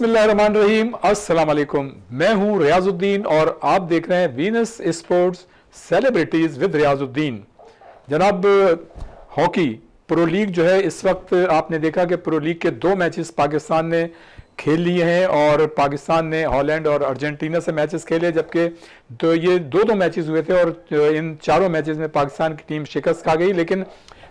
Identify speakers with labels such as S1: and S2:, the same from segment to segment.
S1: बिस्मिल्लाहिर्रहमानिर्रहीम, अस्सलाम वालेकुम। मैं हूं रियाजुद्दीन और आप देख रहे हैं Venus sports celebrities with Riyazuddin. जनाब, हॉकी प्रो लीग जो है इस वक्त आपने देखा कि प्रो लीग के 2 मैचेस पाकिस्तान ने खेल लिए हैं और पाकिस्तान ने हॉलैंड और अर्जेंटीना से मैचेस खेले, जबकि तो ये दो मैचेस हुए थे और इन चारों मैचेस में पाकिस्तान की टीम शिकस्त खा गई। लेकिन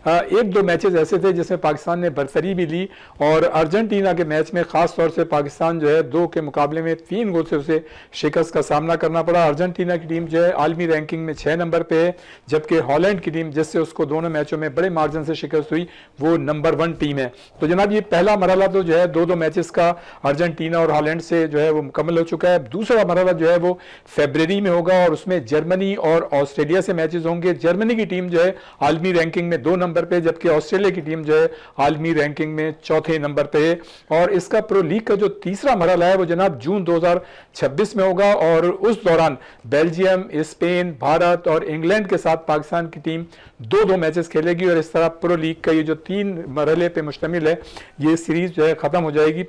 S1: एक दो मैचेस ऐसे थे जिसमें पाकिस्तान ने बरतरी भी ली और अर्जेंटीना के मैच में खास तौर से पाकिस्तान जो है 2 के मुकाबले में 3 गोल से उसे शिकस्त का सामना करना पड़ा। अर्जेंटीना की टीम जो है आलमी रैंकिंग में 6 नंबर पे है, जबकि हॉलैंड की टीम जिससे उसको दोनों मैचों में बड़े मार्जिन से शिकस्त हुई वो नंबर 1 टीम है। तो जनाब, ये पहला मरहला तो जो है दो मैचेस का अर्जेंटीना और हॉलैंड से जो है वो मुकम्मल हो चुका है। दूसरा मरहला जो है वो फरवरी में होगा और उसमें जर्मनी और ऑस्ट्रेलिया से मैचेस होंगे। जर्मनी की टीम जो है आलमी रैंकिंग में 2 नंबर पे, जबकि ऑस्ट्रेलिया की टीम जो है आलमी रैंकिंग में 4थे नंबर पे है। और इसका प्रो लीग का जो तीसरा मरहला है वो जनाब जून 2026 में होगा और उस दौरान बेल्जियम, स्पेन, भारत और इंग्लैंड के साथ पाकिस्तान की टीम 2 मैचेस खेलेगी और इस तरह प्रो लीग का ये जो 3 मरहले पे मुश्तमिल है ये सीरीज जो है खत्म हो जाएगी।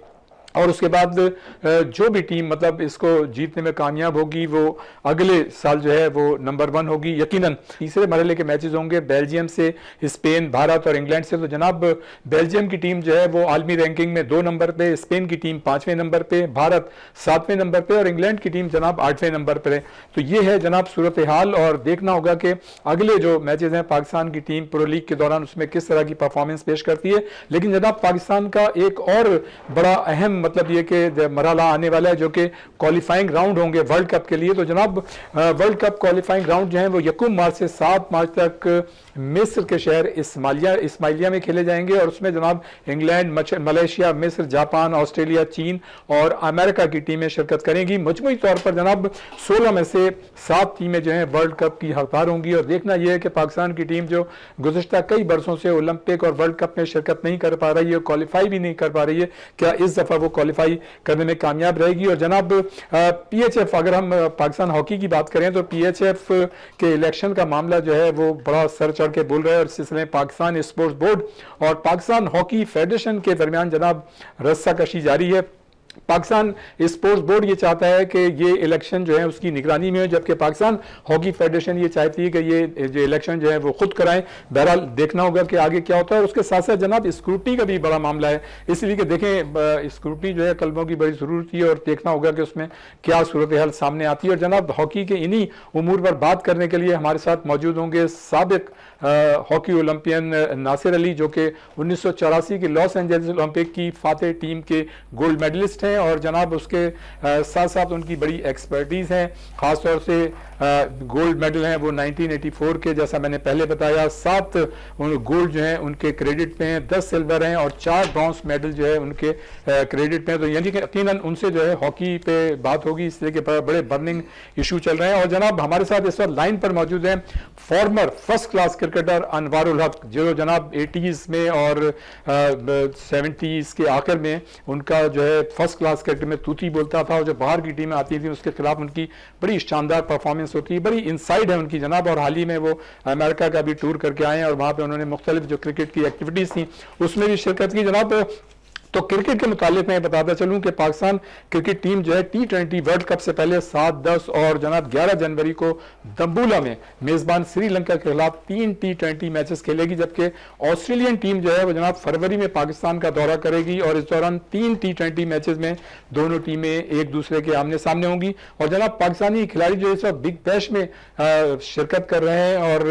S1: और उसके बाद जो भी टीम मतलब इसको जीतने में कामयाब होगी वो अगले साल जो है वो नंबर 1 होगी यकीनन। तीसरे मरहले के मैचेस होंगे बेल्जियम से, स्पेन, भारत और इंग्लैंड से। तो जनाब, बेल्जियम की टीम जो है वो आलमी रैंकिंग में 2 नंबर पे, स्पेन की टीम 5वें नंबर पे, भारत 7वें नंबर पे और इंग्लैंड की टीम जनाब 8वें नंबर पर है। तो ये है जनाब सूरत हाल और देखना होगा कि अगले जो मैचेस हैं पाकिस्तान की टीम प्रो लीग के दौरान उसमें किस तरह की परफॉर्मेंस पेश करती है। लेकिन जनाब, पाकिस्तान का एक और बड़ा अहम मतलब ये कि मरहला आने वाला है जो कि क्वालिफाइंग राउंड होंगे वर्ल्ड कप के लिए। तो जनाब, वर्ल्ड कप क्वालिफाइंग राउंड जो है वो 1 मार्च से 7 मार्च तक मिस्र के शहर इस्माइलिया में खेले जाएंगे और उसमें जनाब इंग्लैंड, मलेशिया, मिस्र, जापान, ऑस्ट्रेलिया, चीन और अमेरिका की टीमें शिरकत करेंगी। मजमूई तौर पर जनाब 16 में से 7 टीमें जो हैं वर्ल्ड कप की हकदार होंगी। और देखना यह है कि पाकिस्तान की टीम जो गुज़िश्ता कई बरसों से ओलंपिक और वर्ल्ड कप में शिरकत नहीं कर पा रही है, क्वालिफाई भी नहीं कर पा रही है, क्या इस दफा वो क्वालिफाई करने में कामयाब रहेगी। और जनाब, पीएचएफ, अगर हम पाकिस्तान हॉकी की बात करें तो पीएचएफ के इलेक्शन का मामला जो है वो बड़ा सर चढ़ के बोल रहा है और इस सिलसिले में पाकिस्तान स्पोर्ट्स बोर्ड और पाकिस्तान हॉकी फेडरेशन के दरमियान जनाब रस्साकशी जारी है। पाकिस्तान स्पोर्ट्स बोर्ड ये चाहता है कि ये इलेक्शन जो है उसकी निगरानी में हो, जबकि पाकिस्तान हॉकी फेडरेशन ये चाहती है कि ये जो इलेक्शन जो है वो खुद कराएं। बहरहाल देखना होगा कि आगे क्या होता है। और उसके साथ साथ जनाब स्क्रूटनी का भी बड़ा मामला है, इसलिए कि देखें स्क्रूटनी जो है कलमों की बड़ी जरूरत है और देखना होगा कि उसमें क्या सूरत हाल सामने आती है। और जनाब, हॉकी के इन्हीं उमूर पर बात करने के लिए हमारे साथ मौजूद होंगे साबिक हॉकी ओलंपियन नासिर अली, जो कि 1984 के लॉस एंजल्स ओलंपिक की फातेह टीम के गोल्ड मेडलिस्ट हैं और जनाब उसके साथ साथ उनकी बड़ी एक्सपर्टीज है। खास तौर से गोल्ड मेडल हैं वो 1984 के, जैसा मैंने पहले बताया, 7 गोल्ड जो हैं उनके क्रेडिट पे हैं, 10 सिल्वर हैं और 4 ब्रॉन्ज मेडल जो है उनके क्रेडिट पे हैं। तो यानी कि यकीनन उनसे जो है हॉकी पे बात होगी, इसलिए कि बड़े बर्निंग इशू चल रहे हैं। और जनाब, हमारे साथ इस वक्त लाइन पर मौजूद हैं farmer first class cricketer Anwarul हक, जो जनाब 80s में और 70s के आखिर में उनका जो है फर्स्ट क्लास क्रिकेट में तूती बोलता था और जो बाहर की टीमें आती थी उसके खिलाफ उनकी बड़ी शानदार परफॉर्मेंस होती है, बड़ी इनसाइड है उनकी जनाब। और हाल ही में वो अमेरिका का भी टूर करके आए हैं और वहां पे उन्होंने मुख्तलिफ जो क्रिकेट की एक्टिविटीज थी उसमें भी शिरकत की जनाब। तो क्रिकेट के मुतालिक मैं बताता चलूं कि पाकिस्तान क्रिकेट टीम जो है T20 वर्ल्ड कप से पहले 7, 10 और जनाब 11 जनवरी को दम्बुला में मेजबान श्रीलंका के खिलाफ 3 T20 मैचेस खेलेगी, जबकि ऑस्ट्रेलियन टीम जो है वो जनाब फरवरी में पाकिस्तान का दौरा करेगी और इस दौरान 3 T20 मैचेस में दोनों टीमें एक दूसरे के आमने सामने होंगी। और जनाब, पाकिस्तानी खिलाड़ी जो इस वक्त बिग बैश में शिरकत कर रहे हैं और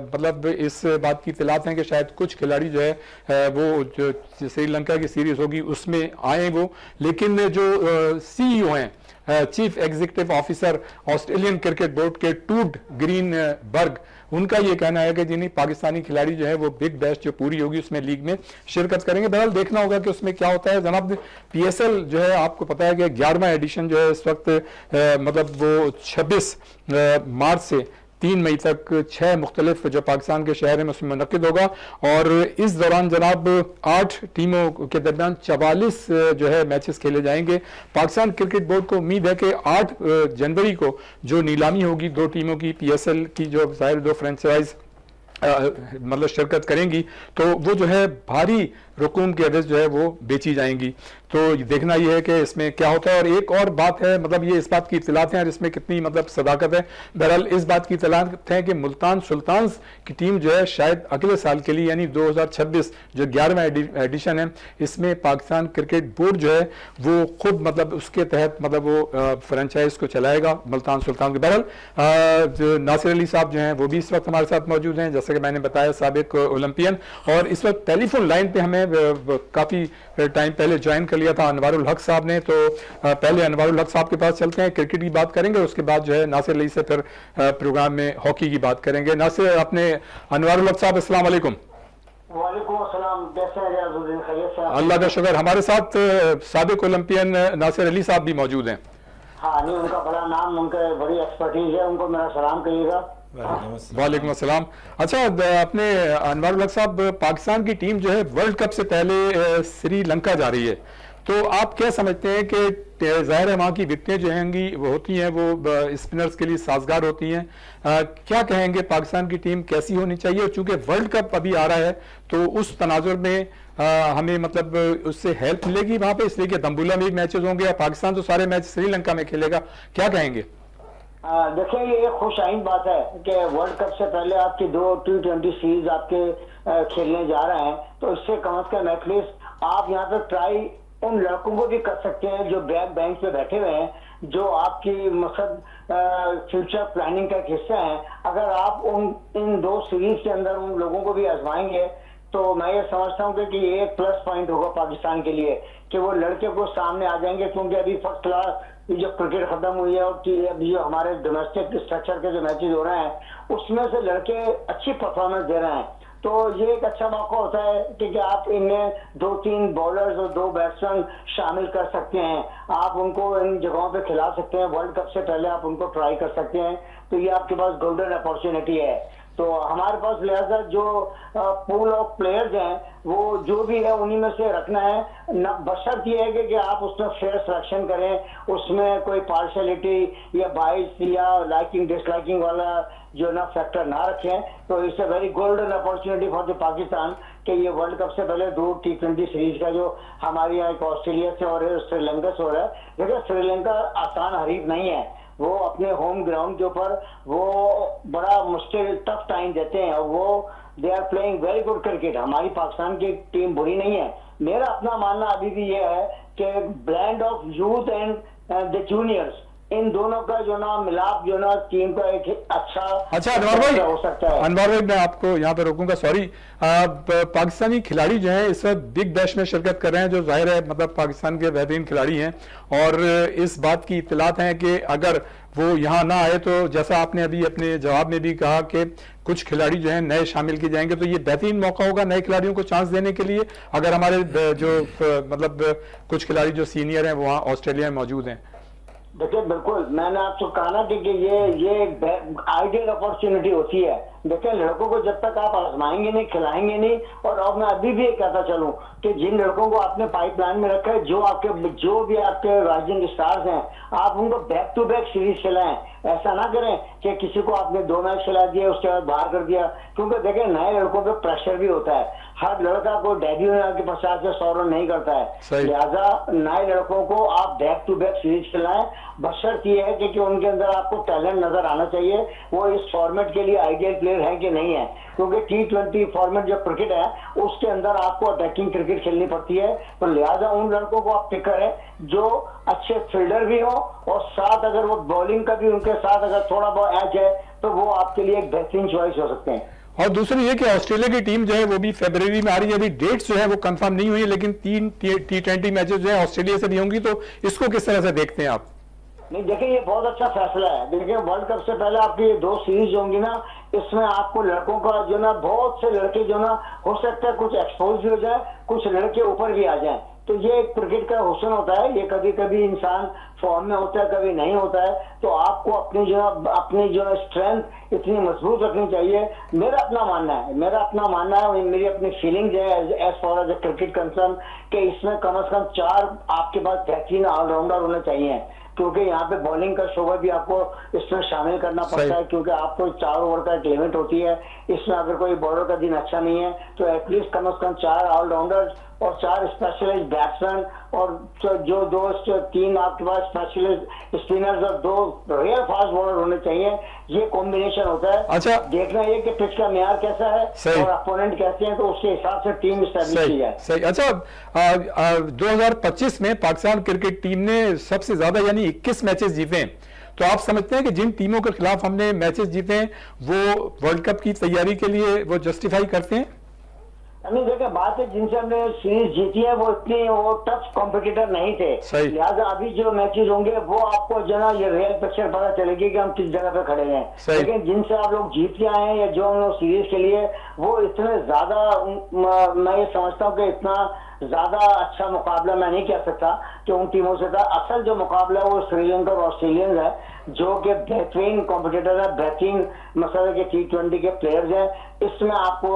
S1: मतलब इस बात की इत्तलात हैं कि शायद कुछ खिलाड़ी जो है वो जो श्रीलंका की सीरीज होगी उसमें आए वो, लेकिन जो सीईओ हैं, chief executive officer Australian cricket board के टूड ग्रीनबर्ग, उनका यह कहना है कि जिन्हें पाकिस्तानी खिलाड़ी जो है वो बिग बैश जो पूरी होगी उसमें लीग में शिरकत करेंगे। बहरहाल देखना होगा कि उसमें क्या होता है। जनाब, पीएसएल जो है आपको पता है कि 11वां एडिशन जो है इस वक्त मतलब वो 26 मार्च से 3 मई तक 6 मुख्तलिफ जो पाकिस्तान के शहर हैं उसमें मुनक्किद होगा और इस दौरान जनाब 8 टीमों के दरमियान 44 जो है मैचेस खेले जाएंगे। पाकिस्तान क्रिकेट बोर्ड को उम्मीद है कि 8 जनवरी को जो नीलामी होगी 2 टीमों की, पीएसएल की जो जाहिर 2 फ्रेंचाइज मतलब शिरकत करेंगी, तो वो जो है भारी रकूम की एवज जो है वो बेची जाएंगी। तो देखना ये है कि इसमें क्या होता है। और एक और बात है, मतलब ये इस बात की इतलात हैं और इसमें कितनी मतलब सदाकत है। बहरहाल इस बात की इतलात है कि मुल्तान सुल्तान्स की टीम जो है शायद अगले साल के लिए यानी 2026 जो 11वां एडिशन है, इसमें पाकिस्तान क्रिकेट बोर्ड जो है वो खुद मतलब उसके तहत मतलब वो फ्रेंचाइज को चलाएगा मुल्तान सुल्तान के। बहरहाल नासिर अली साहब जो हैं वो भी इस वक्त हमारे साथ मौजूद हैं, जैसे कि मैंने बताया साबिक ओलंपियन। और इस वक्त टेलीफोन लाइन पे हमें काफ़ी टाइम पहले ज्वाइन कर लिया था अनवारुल हक साहब ने। तो पहले अनवारुल हक साहब के पास चलते हैं, क्रिकेट की बात करेंगे, उसके बाद जो है नासिर अली से फिर प्रोग्राम में हॉकी की बात करेंगे। नासिर, अपने अनवारुल हक साहब, अस्सलाम वालेकुम।
S2: वालेकुम अस्सलाम, कैसे हैं रियाजुद्दीन? खैरियत से?
S1: अल्लाह का शुक्र। हमारे साथ साबिक ओलंपियन नासिर अली साहब भी मौजूद हैं।
S2: हाँ नहीं, उनका बड़ा नाम, उनके बड़ी एक्सपर्टीज है, उनको मेरा सलाम कहिएगा।
S1: वालेकुम अस्सलाम। अच्छा, अपने अनवारुल हक साहब, पाकिस्तान की टीम जो है वर्ल्ड कप से पहले श्रीलंका जा रही है, तो आप क्या समझते हैं कि ज़ाहिर है वहाँ की विकेटें जो होंगी वो होती हैं वो स्पिनर्स के लिए साजगार होती हैं, क्या कहेंगे पाकिस्तान की टीम कैसी होनी चाहिए? और चूंकि वर्ल्ड कप अभी आ रहा है तो उस तनाजुर में हमें मतलब उससे हेल्प मिलेगी वहाँ पे, इसलिए कि दम्बुला में भी मैचेस होंगे और पाकिस्तान तो सारे मैच श्रीलंका में खेलेगा, क्या कहेंगे?
S2: देखिए, ये एक खुश आइन बात है कि वर्ल्ड कप से पहले आपकी 2 T20 सीरीज आपके खेलने जा रहे हैं, तो इससे कम से कम एटलीस्ट आप यहाँ पे ट्राई उन लड़कों को भी कर सकते हैं जो बैक बेंच पे बैठे हुए हैं, जो आपकी मकसद फ्यूचर प्लानिंग का एक हिस्सा है। अगर आप इन 2 सीरीज के अंदर उन लोगों को भी आजमाएंगे तो मैं ये समझता हूँ कि ये एक प्लस पॉइंट होगा पाकिस्तान के लिए कि वो लड़के को सामने आ जाएंगे, क्योंकि अभी फर्स्ट क्लास जो क्रिकेट खत्म हुई है और अभी जो हमारे डोमेस्टिक स्ट्रक्चर के जो मैचेस हो रहे हैं उसमें से लड़के अच्छी परफॉर्मेंस दे रहे हैं। तो ये एक अच्छा मौका होता है कि आप इनमें 2-3 बॉलर्स और 2 बैट्समैन शामिल कर सकते हैं, आप उनको इन जगहों पे खिला सकते हैं, वर्ल्ड कप से पहले आप उनको ट्राई कर सकते हैं। तो ये आपके पास गोल्डन अपॉर्चुनिटी है। तो हमारे पास लिहाजा जो पूल ऑफ प्लेयर्स हैं वो जो भी है उन्हीं में से रखना है, बशर्त ये है कि आप उसमें फेयर सिलेक्शन करें, उसमें कोई पार्शलिटी या बाइस या लाइकिंग डिसलाइकिंग वाला जो ना फैक्टर ना रखें। तो it's a very golden opportunity for the Pakistan कि ये वर्ल्ड कप से पहले 2 T20 सीरीज का जो हमारे यहाँ एक ऑस्ट्रेलिया से और श्रीलंका से हो रहा है। देखिए, श्रीलंका आसान हरीफ नहीं है, वो अपने होम ग्राउंड के ऊपर वो बड़ा मुश्किल टफ टाइम देते हैं और वो they are playing very good cricket. हमारी पाकिस्तान की टीम बुरी नहीं है। मेरा अपना मानना अभी भी ये है कि blend of youth and the juniors, इन दोनों का जो ना मिलाप जो ना टीम का एक अच्छा
S1: अनवर भाई,
S2: हो सकता है।
S1: अनवर भाई मैं आपको यहाँ पे रोकूंगा, सॉरी। पाकिस्तानी खिलाड़ी जो हैं इस वक्त बिग बैश में शिरकत कर रहे हैं, जो जाहिर है मतलब पाकिस्तान के बेहतरीन खिलाड़ी हैं, और इस बात की इत्तलात हैं कि अगर वो यहाँ ना आए तो जैसा आपने अभी अपने जवाब में भी कहा कि कुछ खिलाड़ी जो हैं नए शामिल किए जाएंगे, तो ये बेहतरीन मौका होगा नए खिलाड़ियों को चांस देने के लिए, अगर हमारे जो मतलब कुछ खिलाड़ी जो सीनियर हैं वो वहाँ ऑस्ट्रेलिया में मौजूद हैं।
S2: देखिए, बिल्कुल मैंने आपको कहा ना कि ये आइडियल अपॉर्चुनिटी होती है। देखिए, लड़कों को जब तक आप आजमाएंगे नहीं, खिलाएंगे नहीं, और अब मैं अभी भी कहता चलूं कि जिन लड़कों को आपने पाइपलाइन में रखा है, जो भी आपके राइजिंग स्टार्स हैं, आप उनको बैक टू बैक सीरीज खिलाएं। ऐसा ना करें कि किसी को आपने 2 मैच खिला दिया उसके बाद बाहर कर दिया, क्योंकि देखिए नए लड़कों पे प्रेशर भी होता है। हर लड़का को डेब्यू में आके 50 या 100 रन नहीं करता है, लिहाजा नए लड़कों को आप बैक टू बैक सीरीज खिलाएं। बशर्त ये है कि उनके अंदर आपको टैलेंट नजर आना चाहिए, वो इस फॉर्मेट के लिए आइडियल प्लेयर है कि नहीं है, क्योंकि T20 फॉर्मेट जो क्रिकेट है उसके अंदर आपको अटैकिंग क्रिकेट खेलनी पड़ती है। तो लिहाजा उन लड़कों को आप पिक करें जो अच्छे फील्डर भी हो और साथ अगर वो बॉलिंग का भी उनके साथ अगर थोड़ा बहुत एज है तो वो आपके लिए एक बेहतरीन चॉइस हो सकते हैं।
S1: और दूसरी ये कि ऑस्ट्रेलिया की टीम जो है वो भी फरवरी में आ रही है, अभी डेट्स जो है वो कंफर्म नहीं हुई है, लेकिन 3 T20 मैचेस जो है ऑस्ट्रेलिया से भी होंगी, तो इसको किस तरह से देखते हैं आप?
S2: नहीं, देखिए ये बहुत अच्छा फैसला है। देखिए, वर्ल्ड कप से पहले आपकी ये 2 सीरीज होंगी ना, इसमें आपको लड़कों का जो ना बहुत से लड़के जो ना हो सकता है कुछ एक्सपोज भी हो जाए, कुछ लड़के ऊपर भी आ जाएं। तो ये क्रिकेट का हुस्न होता है, ये कभी कभी इंसान फॉर्म में होता है, कभी नहीं होता है। तो आपको अपनी जो स्ट्रेंथ इतनी मजबूत रखनी चाहिए। मेरा अपना मानना है, मेरी अपनी फीलिंग है as far as cricket concern कि इसमें कम से कम 4 आपके पास बेहतरीन ऑलराउंडर होने चाहिए, क्योंकि यहाँ पे बॉलिंग का शोबा भी आपको इसमें शामिल करना पड़ता है, क्योंकि आपको 4 ओवर का एक लिमिट होती है। इसमें अगर कोई बॉलर का दिन अच्छा नहीं है तो एटलीस्ट कम से कम 4 ऑलराउंडर्स और 4 स्पेशलिस्ट बैट्समैन और जो तीन आपके पास स्पेशलिस्ट स्पिनर्स और 2 रियल फास्ट बॉलर होने चाहिए। ये कॉम्बिनेशन होता है।
S1: अच्छा,
S2: देखना ये कि पिच का म्यार कैसा है
S1: सही।
S2: और अपोनेंट कैसे हैं, तो उसके हिसाब से टीम स्टैब्लिश की जाए।
S1: सही। अच्छा, 2025 में पाकिस्तान क्रिकेट टीम ने सबसे ज्यादा यानी 21 मैचेस जीते हैं। तो आप समझते हैं कि जिन टीमों के खिलाफ हमने मैचेस जीते हैं वो वर्ल्ड कप की तैयारी के लिए वो जस्टिफाई करते हैं?
S2: नहीं देखिए, बात है जिनसे हमने सीरीज जीती है वो इतने वो टफ कॉम्पिटिटर नहीं थे,
S1: सही।
S2: लिहाजा अभी जो मैचेस होंगे वो आपको जो ना ये रियल पिक्चर पता चलेगी कि हम किस जगह पे खड़े हैं। लेकिन जिनसे आप लोग जीत के आए हैं या जो हम लोग सीरीज के लिए, वो इतने ज्यादा मैं ये समझता हूँ कि इतना ज्यादा अच्छा मुकाबला मैं नहीं कह सकता कि उन टीमों से था। असल जो मुकाबला वो श्रीलंका और ऑस्ट्रेलियंस है जो कि बेहतरीन कॉम्पिटिटर है, बेहतरीन मसले के T20 के प्लेयर्स हैं। इसमें आपको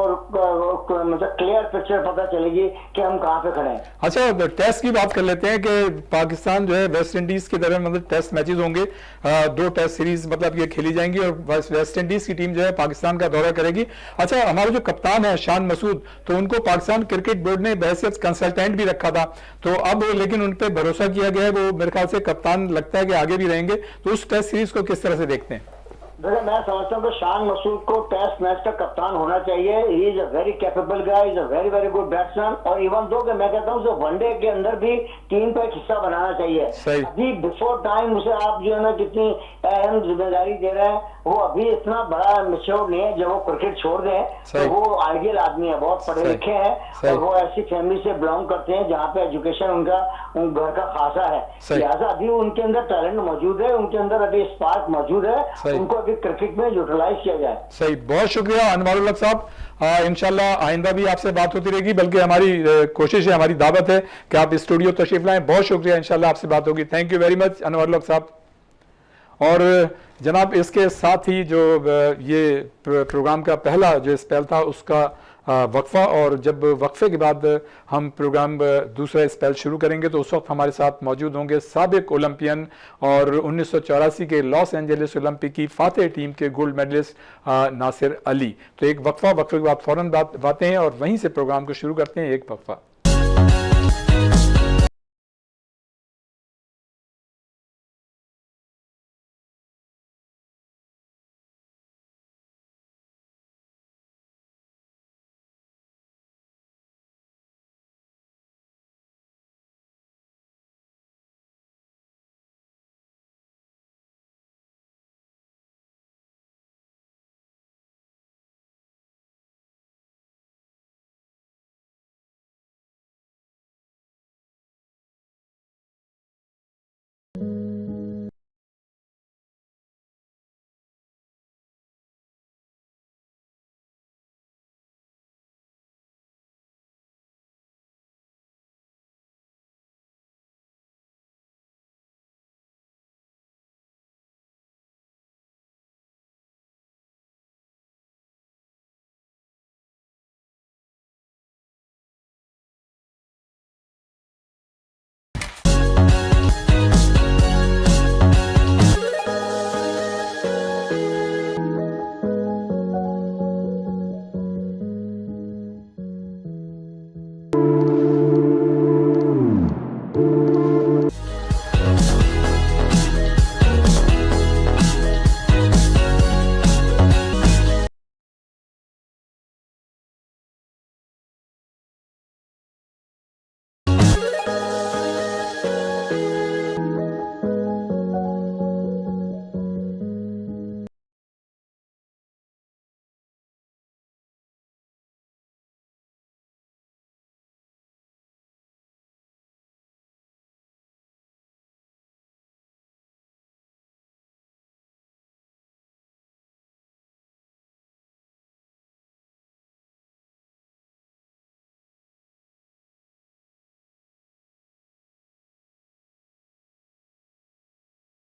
S2: मतलब क्लियर पिक्चर पता चलेगी कि हम कहाँ पे खड़े हैं।
S1: अच्छा, टेस्ट की बात कर लेते हैं कि पाकिस्तान जो है वेस्ट इंडीज के दरमियान मतलब टेस्ट मैचेस होंगे, 2 टेस्ट सीरीज मतलब ये खेली जाएंगी और वेस्ट इंडीज की टीम जो है पाकिस्तान का दौरा करेगी। अच्छा, हमारे जो कप्तान है शान मसूद, तो उनको पाकिस्तान क्रिकेट बोर्ड ने बहैसियत कंसल्टेंट भी रखा था, तो अब लेकिन उन पर भरोसा किया गया है, वो मेरे ख्याल से कप्तान लगता है कि आगे भी रहेंगे। तो उस टेस्ट सीरीज को किस तरह से देखते हैं?
S2: देखिए, मैं समझता हूँ कि शान मसूद को टेस्ट मैच का कप्तान होना चाहिए। He is a very capable guy, is a very very good batsman, और इवन दो कि मैं कहता हूँ वनडे के अंदर भी टीम का एक हिस्सा बनाना चाहिए। अभी बिफोर टाइम उसे आप जो है ना कितनी अहम जिम्मेदारी दे रहे हैं, वो अभी इतना बड़ा मैच्योर नहीं है। जब वो क्रिकेट छोड़ दें तो वो आइडियल आदमी है, बहुत पढ़े लिखे हैं और वो ऐसी फैमिली से बिलोंग करते हैं जहाँ पे एजुकेशन उनका घर का खासा है। लिहाजा अभी उनके अंदर टैलेंट मौजूद है, उनके अंदर अभी स्पार्क मौजूद है, उनको अभी क्रिकेट में यूटिलाइज किया जाए।
S1: सही, बहुत शुक्रिया अनवारुल हक साहब। इंशाल्लाह आइंदा भी आपसे बात होती रहेगी, बल्कि हमारी कोशिश है, हमारी दावत है कि आप स्टूडियो तशरीफ लाएं। बहुत शुक्रिया, इंशाल्लाह आपसे बात होगी। Thank you very much Anwarul हक साहब। और जनाब, इसके साथ ही जो ये प्रोग्राम का पहला जो स्पेल था उसका वक्फा, और जब वक्फे के बाद हम प्रोग्राम दूसरा स्पेल शुरू करेंगे तो उस वक्त हमारे साथ मौजूद होंगे साबिक ओलंपियन और 1984 के लॉस एंजलिस ओलंपिक की फातेह टीम के गोल्ड मेडलिस्ट नासिर अली। तो एक वक्फे के बाद फौरन बातें हैं और वहीं से प्रोग्राम को शुरू करते हैं। एक वक्फा।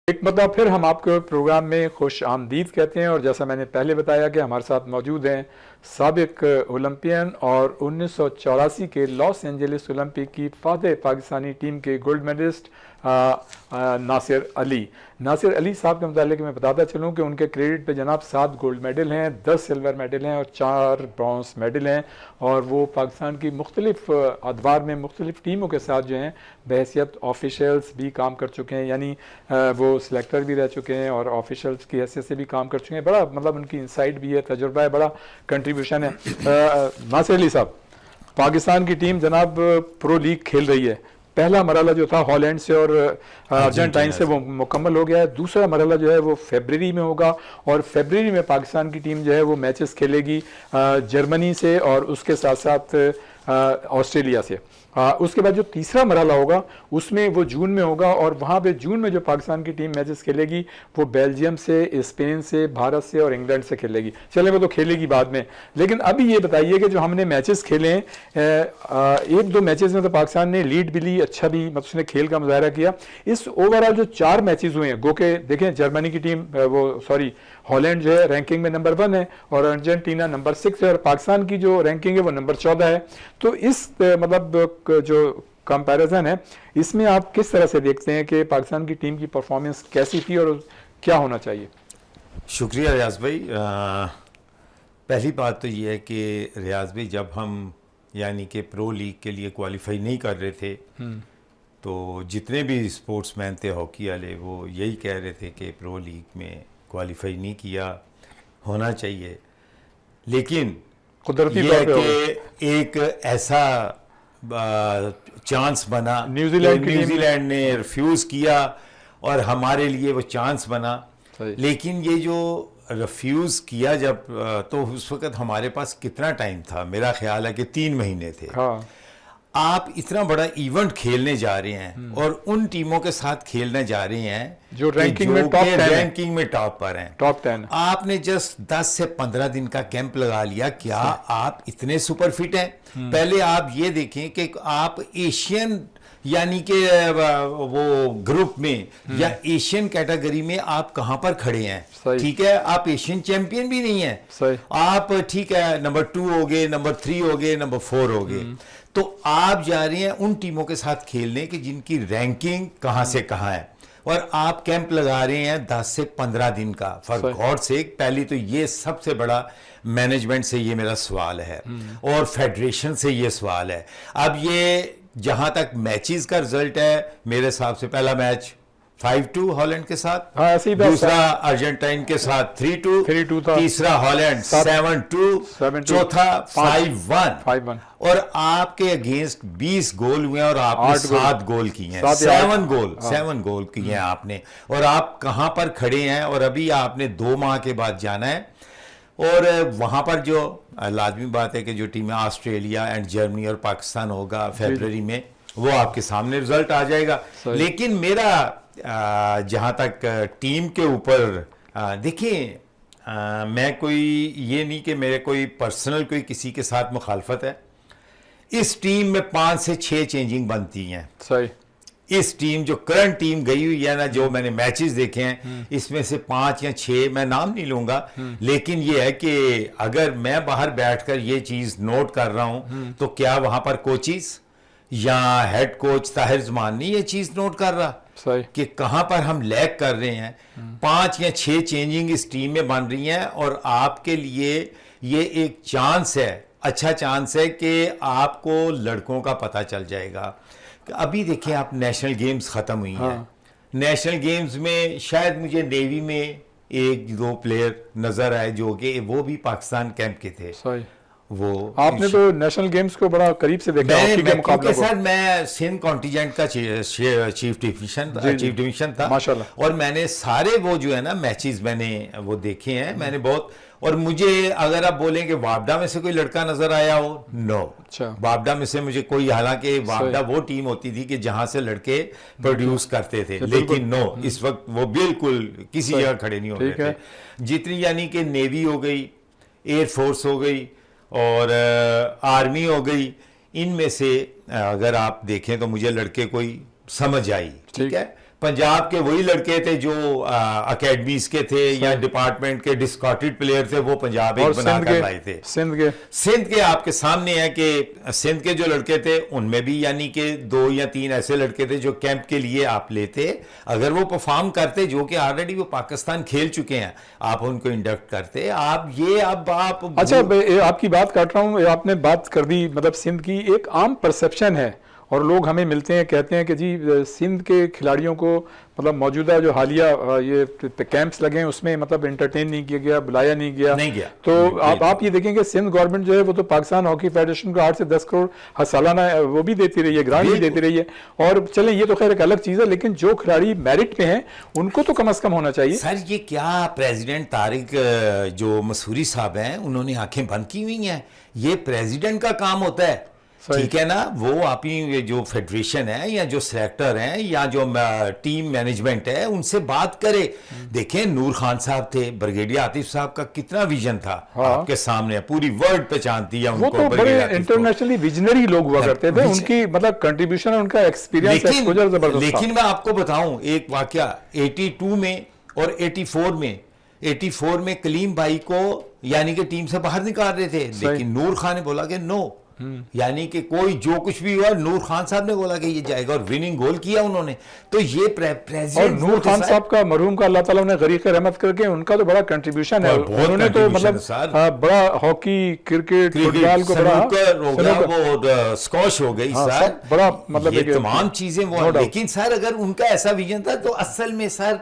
S1: एक मतलब फिर हम आपके प्रोग्राम में खुश आमदीद कहते हैं, और जैसा मैंने पहले बताया कि हमारे साथ मौजूद हैं साबिक ओलंपियन और 1984 के लॉस एंजलिस ओलंपिक की फातह पाकिस्तानी टीम के गोल्ड मेडलिस्ट नासिर अली साहब के मुतालिक मैं बताता चलूँ कि उनके क्रेडिट पे जनाब 7 गोल्ड मेडल हैं, 10 सिल्वर मेडल हैं और 4 ब्रॉन्ज मेडल हैं। और वो पाकिस्तान की मुख्तलिफ अदवार में मुख्तलिफ टीमों के साथ जो हैं बहैसियत ऑफिशल्स भी काम कर चुके हैं, यानी वो सिलेक्टर भी रह चुके हैं और ऑफिशल्स की हैसियत से भी काम कर चुके हैं। बड़ा मतलब उनकी इंसाइट भी है, तजुर्बा है, बड़ा कंट्रीब्यूशन है। नासिर अली साहब, पाकिस्तान की टीम जनाब प्रो लीग खेल रही है। पहला मरहला जो था हॉलैंड से और अर्जेंटाइन से वो मुकम्मल हो गया है। दूसरा मरहला जो है वो फरवरी में होगा और फरवरी में पाकिस्तान की टीम जो है वो मैचेस खेलेगी जर्मनी से और उसके साथ साथ ऑस्ट्रेलिया से। उसके बाद जो तीसरा मरहला होगा उसमें वो जून में होगा और वहाँ पे जून में जो पाकिस्तान की टीम मैचेस खेलेगी वो बेल्जियम से, स्पेन से, भारत से और इंग्लैंड से खेलेगी। चले वो तो खेलेगी बाद में, लेकिन अभी ये बताइए कि जो हमने मैचेस खेले हैं, एक दो मैचेस में तो पाकिस्तान ने लीड भी ली, अच्छा भी मतलब उसने खेल का मुजाहरा किया। इस ओवरऑल जो 4 मैचेस हुए हैं, गो के देखें जर्मनी की टीम हॉलैंड जो है रैंकिंग में नंबर 1 है और अर्जेंटीना नंबर 6 है और पाकिस्तान की जो रैंकिंग है वो नंबर 14 है। तो इस मतलब जो कंपैरिजन है इसमें आप किस तरह से देखते हैं कि पाकिस्तान की टीम की परफॉर्मेंस कैसी थी और क्या होना चाहिए?
S3: शुक्रिया रियाज भाई। पहली बात तो ये है कि रियाज भाई जब हम यानी कि प्रो लीग के लिए क्वालिफाई नहीं कर रहे थे तो जितने भी स्पोर्ट्समैन थे हॉकी वाले वो यही कह रहे थे कि प्रो लीग में क्वालिफाई नहीं किया होना चाहिए, लेकिन
S1: कुदरती
S3: ये है
S1: तौर पे
S3: कि एक ऐसा चांस बना,
S1: न्यूजीलैंड
S3: ने रिफ्यूज़ किया और हमारे लिए वो चांस बना। लेकिन ये जो रिफ्यूज़ किया जब तो उस वक्त हमारे पास कितना टाइम था, मेरा ख्याल है कि 3 महीने थे।
S1: हाँ।
S3: आप इतना बड़ा इवेंट खेलने जा रहे हैं और उन टीमों के साथ खेलने जा रहे हैं
S1: जो रैंकिंग में
S3: टॉप पर हैं,
S1: टॉप 10। आपने
S3: जस्ट 10 से 15 दिन का कैंप लगा लिया, क्या आप इतने सुपर फिट हैं? पहले आप ये देखें कि आप एशियन यानी कि वो ग्रुप में या एशियन कैटेगरी में आप कहां पर खड़े हैं। ठीक है, आप एशियन चैंपियन भी नहीं है, आप ठीक है नंबर 2 हो गए, नंबर 3 हो गए, नंबर 4 हो गए। तो आप जा रहे हैं उन टीमों के साथ खेलने की जिनकी रैंकिंग कहां से कहां है और आप कैंप लगा रहे हैं 10 से 15 दिन का। फॉर गॉड सेक, पहली तो ये सबसे बड़ा मैनेजमेंट से ये मेरा सवाल है और फेडरेशन से ये सवाल है। अब ये जहां तक मैचेस का रिजल्ट है, मेरे हिसाब से पहला मैच 5-2 हॉलैंड के साथ,
S1: हाँ,
S3: दूसरा अर्जेंटाइन के साथ 3-2 था, तीसरा हॉलैंड 7-2, चौथा 5-1 और आपके अगेंस्ट 20 गोल हुए और आपने 7 गोल किए हैं, 7 गोल किए हैं आपने। और आप कहां पर खड़े हैं और अभी आपने 2 माह के बाद जाना है और वहां पर जो लाजमी बात है कि जो टीमें ऑस्ट्रेलिया एंड जर्मनी और पाकिस्तान होगा फरवरी में, वो आपके सामने रिजल्ट आ जाएगा। लेकिन मेरा जहां तक टीम के ऊपर देखिए, मैं कोई ये नहीं कि मेरे कोई पर्सनल कोई किसी के साथ मुखालफत है। इस टीम में 5 से 6 चेंजिंग बनती हैं।
S1: सही।
S3: इस टीम जो करंट टीम गई हुई है ना, जो मैंने मैचेस देखे हैं, इसमें से 5 या 6 मैं नाम नहीं लूंगा, लेकिन ये है कि अगर मैं बाहर बैठकर ये चीज नोट कर रहा हूं तो क्या वहां पर कोचिज या हेड कोच ताहिर ज़मान नहीं ये चीज नोट कर रहा कि कहां पर हम लैग कर रहे हैं? 5 या 6 चेंजिंग इस टीम में बन रही हैं और आपके लिए ये एक चांस है, अच्छा चांस है कि आपको लड़कों का पता चल जाएगा। अभी देखिए आप, नेशनल गेम्स खत्म हुई हैं। नेशनल गेम्स में शायद मुझे नेवी में 1-2 प्लेयर नजर आए जो कि वो भी पाकिस्तान कैंप के थे। वो
S1: आपने तो नेशनल गेम्स को बड़ा करीब से देखा हॉकी के मुकाबले को।
S3: सर मैं सिंध कॉन्टिजेंट का चीफ डिवीजन था माशाल्लाह, और मैंने सारे वो जो है ना मैचेस मैंने वो देखे हैं मैंने बहुत। और मुझे अगर आप बोलें कि वापडा में से कोई लड़का नजर आया हो, नो। अच्छा। वापडा में से मुझे कोई, हालांकि वापडा वो टीम होती थी कि जहां से लड़के प्रोड्यूस करते थे, लेकिन नो, इस वक्त वो बिल्कुल किसी जगह खड़े नहीं हो रहे थे। जितनी यानी कि नेवी हो गई, एयरफोर्स हो गई और आर्मी हो गई, इनमें से अगर आप देखें तो मुझे लड़के कोई समझ आई, ठीक है। पंजाब के वही लड़के थे जो अकेडमीज के थे या डिपार्टमेंट के डिस्कार्टेड प्लेयर थे, वो पंजाब एक बनाकर लाए थे। सिंध के आपके सामने है कि सिंध के जो लड़के थे उनमें भी यानी कि 2 या 3 ऐसे लड़के थे जो कैंप के लिए आप लेते, अगर वो परफॉर्म करते, जो कि ऑलरेडी वो पाकिस्तान खेल चुके हैं, आप उनको इंडक्ट करते। आप ये अब आप
S1: अच्छा, आपकी बात काट रहा हूं, आपने बात कर दी, मतलब सिंध की एक आम परसेप्शन है और लोग हमें मिलते हैं कहते हैं कि जी सिंध के खिलाड़ियों को मतलब मौजूदा जो हालिया ये कैंप्स लगे हैं उसमें मतलब एंटरटेन नहीं किया गया, बुलाया नहीं गया। तो आप ये देखेंगे सिंध गवर्नमेंट जो है वो तो पाकिस्तान हॉकी फेडरेशन को 8 से 10 करोड़ सालाना वो भी देती रही है, ग्रांट भी देती रही है। और चलें ये तो खैर एक अलग चीज़ है, लेकिन जो खिलाड़ी मेरिट पे हैं उनको तो कम अज कम होना चाहिए।
S3: सर ये क्या प्रेसिडेंट तारिक जो मसूरी साहब हैं उन्होंने आंखें बंद की हुई हैं? ये प्रेसिडेंट का काम होता है, ठीक है ना? वो आप ही जो फेडरेशन है या जो सेलेक्टर हैं या जो टीम मैनेजमेंट है उनसे बात करे। देखें नूर खान साहब थे, ब्रिगेडियर आतिफ साहब का कितना विजन था, आपके सामने पूरी वर्ल्ड पहचानती है उनको।
S1: वो तो बड़े इंटरनेशनली विजनरी लोग हुआ करते थे, उनकी मतलब कंट्रीब्यूशन, उनका एक्सपीरियंस, एक्सपोजर जबरदस्त था।
S3: लेकिन मैं आपको बताऊं एक वाकया, 82 में और 84 में कलीम भाई को यानी कि टीम से बाहर निकाल रहे थे, लेकिन नूर खान ने बोला कि नो, यानी कि कोई जो कुछ भी हुआ नूर खान साहब ने बोला कि ये जाएगा और विनिंग गोल किया उन्होंने। तो ये प्रेसिडेंट
S1: और नूर खान साहब का मरहूम का अल्लाह ताला उन्हें गरीक रहमत करके उनका तो बड़ा कंट्रीब्यूशन है, उन्होंने तो मतलब बड़ा हॉकी, क्रिकेट, फुटबॉल को बड़ा
S3: हो गया, वो स्क्वॉश हो गई सर,
S1: बड़ा मतलब
S3: ये तमाम चीजें वो। लेकिन सर अगर उनका ऐसा विजन था तो असल में सर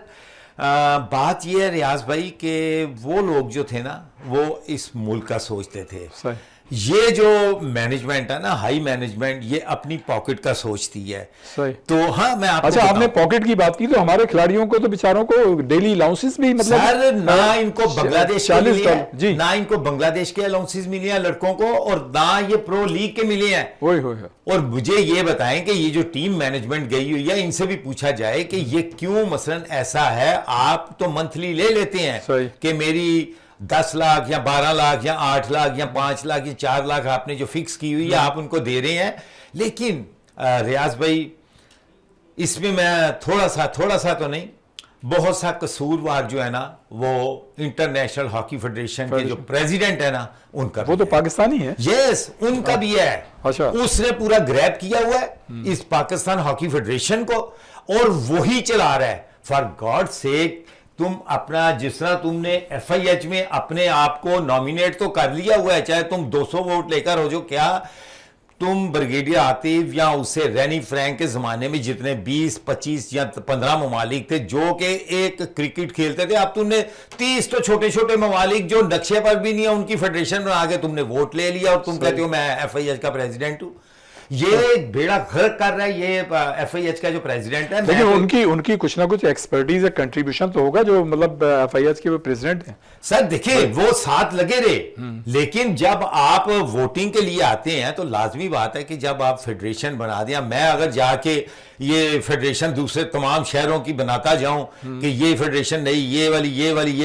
S3: बात यह है रियाज भाई कि वो लोग जो थे ना वो इस मुल्क का सोचते थे। ये जो मैनेजमेंट है ना, हाई मैनेजमेंट, ये अपनी पॉकेट का सोचती है। तो हाँ मैं आपको
S1: अच्छा, आपने पॉकेट की बात की तो हमारे खिलाड़ियों को तो बेचारों को डेली अलाउंसेस भी मतलब
S3: सर ना इनको बांग्लादेश के मिले
S1: जी,
S3: ना इनको बांग्लादेश के अलाउंसेस मिले हैं लड़कों को, और ना ये प्रो लीग के मिले हैं। और मुझे ये बताएं कि ये जो टीम मैनेजमेंट गई हुई है इनसे भी पूछा जाए कि ये क्यों मसलन ऐसा है, आप तो मंथली ले लेते हैं कि मेरी 10 लाख या 12 लाख या 8 लाख या 5 लाख या 4 लाख आपने जो फिक्स की हुई है आप उनको दे रहे हैं। लेकिन रियाज भाई इसमें मैं थोड़ा सा तो नहीं, बहुत सा कसूरवार जो है ना वो इंटरनेशनल हॉकी फेडरेशन के जो प्रेसिडेंट है ना उनका,
S1: वो तो पाकिस्तानी है।
S3: यस, उनका भी है।
S1: अच्छा,
S3: उसने पूरा ग्रैब किया हुआ है इस पाकिस्तान हॉकी फेडरेशन को और वही चला रहा है। फॉर गॉड सेक, तुम अपना जिस तरह तुमने FIH में अपने आप को नॉमिनेट तो कर लिया हुआ है, चाहे तुम 200 वोट लेकर हो, जो क्या तुम ब्रिगेडियर आतिफ या उससे रैनी फ्रैंक के जमाने में जितने 20, 25 या 15 ममालिक थे जो कि एक क्रिकेट खेलते थे, अब तुमने 30 तो छोटे छोटे ममालिक जो नक्शे पर भी नहीं है उनकी फेडरेशन में आगे तुमने वोट ले लिया और तुम कहते हो मैं FIH का प्रेसिडेंट हूं। ये बेड़ा गर्क कर रहा है ये FIH का जो प्रेसिडेंट है।
S1: लेकिन उनकी कुछ ना कुछ एक्सपर्टीज है, कंट्रीब्यूशन तो होगा जो मतलब FIH के वो प्रेसिडेंट हैं।
S3: सर देखिए वो साथ लगे रहे, लेकिन जब आप वोटिंग के लिए आते हैं तो लाजमी बात है कि जब आप फेडरेशन बना दिया, मैं अगर जाके ये फेडरेशन दूसरे तमाम शहरों की बनाता जाऊं कि ये फेडरेशन नहीं, ये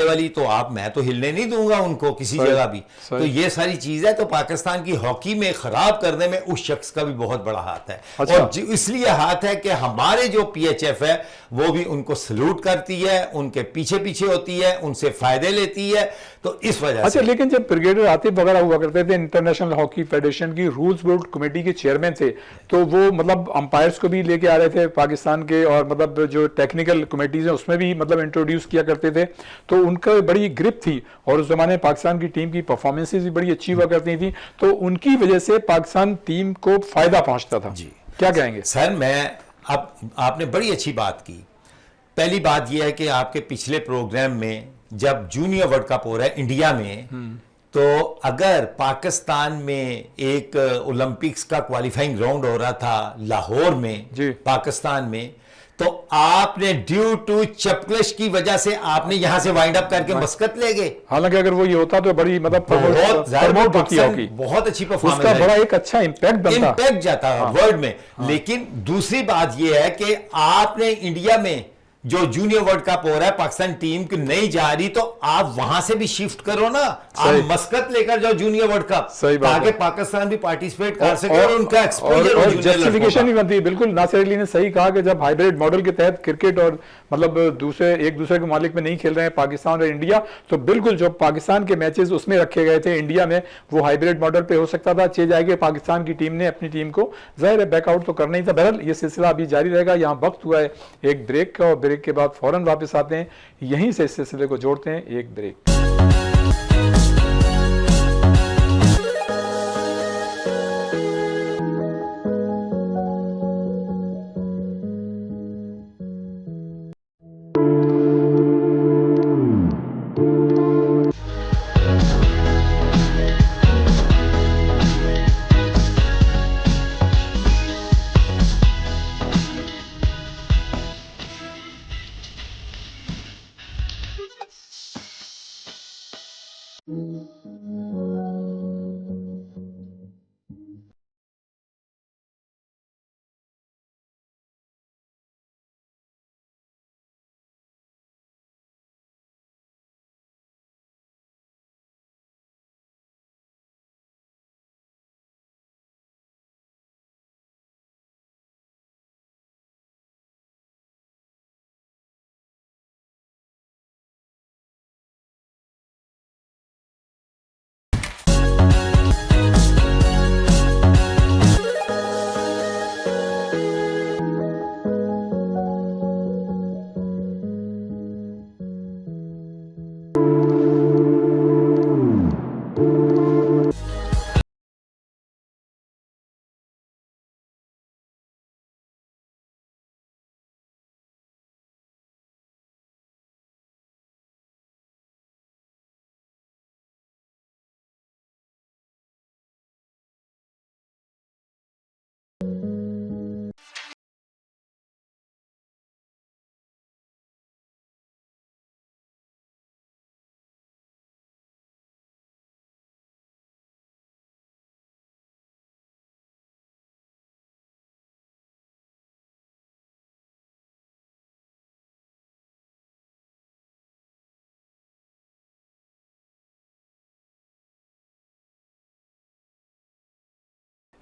S3: वाली तो मैं तो हिलने नहीं दूंगा उनको किसी जगह भी। तो ये सारी चीज है, तो पाकिस्तान की हॉकी में खराब करने में उस शख्स का भी बहुत बड़ा हाथ है।
S1: अच्छा।
S3: और इसलिए हाथ है कि हमारे जो PHF है वो भी उनको सल्यूट करती है, उनके पीछे पीछे होती है, उनसे फायदे लेती है। तो इस वजह
S1: से लेकिन जब ब्रिगेडियर आतिफ वगैरह हुआ करते थे इंटरनेशनल हॉकी फेडरेशन की रूल्स बोर्ड कमेटी के चेयरमैन थे, तो वो मतलब अंपायर्स को भी लेके आ रहे थे पाकिस्तान के, और मतलब जो टेक्निकल कमेटीज हैं उसमें भी मतलब इंट्रोड्यूस किया करते थे। तो उनका बड़ी ग्रिप थी और उस जमाने में पाकिस्तान की टीम की परफॉर्मेंसेज भी बड़ी अच्छी हुआ करती थी, तो उनकी वजह से पाकिस्तान टीम को फायदा पहुंचता था। जी क्या कहेंगे
S3: सर? अब आपने बड़ी अच्छी बात की। पहली बात यह है कि आपके पिछले प्रोग्राम में जब जूनियर वर्ल्ड कप हो रहा है इंडिया में, तो अगर पाकिस्तान में एक ओलंपिक्स का क्वालिफाइंग राउंड हो रहा था लाहौर में पाकिस्तान में, तो आपने ड्यू टू चपकलिश की वजह से आपने यहां से वाइंड अप करके मस्कत ले गए।
S1: हालांकि अगर वो ये होता तो बड़ी मतलब
S3: बहुत अच्छी परफॉर्मेंस,
S1: उसका बड़ा एक अच्छा इम्पैक्ट
S3: जाता वर्ल्ड में। लेकिन दूसरी बात यह है कि आपने इंडिया में जो जूनियर वर्ल्ड कप हो रहा है, पाकिस्तान टीम की नहीं जा रही, तो आप वहां से भी शिफ्ट करो ना, आप मस्कत लेकर जाओ जूनियर वर्ल्ड कप,
S1: सही बात
S3: ताकि
S1: है।
S3: पाकिस्तान भी पार्टिसिपेट कर सके और उनका एक्सपोजर
S1: और जस्टिफिकेशन भी बनती है। बिल्कुल नासिर अली ने सही कहा कि जब हाइब्रिड मॉडल के तहत क्रिकेट और मतलब एक दूसरे के मालिक में नहीं खेल रहे हैं पाकिस्तान और इंडिया, तो बिल्कुल जो पाकिस्तान के मैचेस उसमें रखे गए थे इंडिया में, वो हाइब्रिड मॉडल पे हो सकता था। अच्छे जाएगा पाकिस्तान की टीम ने अपनी टीम को जाहिर है बैकआउट तो करना ही था। बहरहाल ये सिलसिला अभी जारी रहेगा। यहाँ वक्त हुआ है एक ब्रेक का, और ब्रेक के बाद फौरन वापस आते हैं, यहीं से इस सिलसिले को जोड़ते हैं। एक ब्रेक।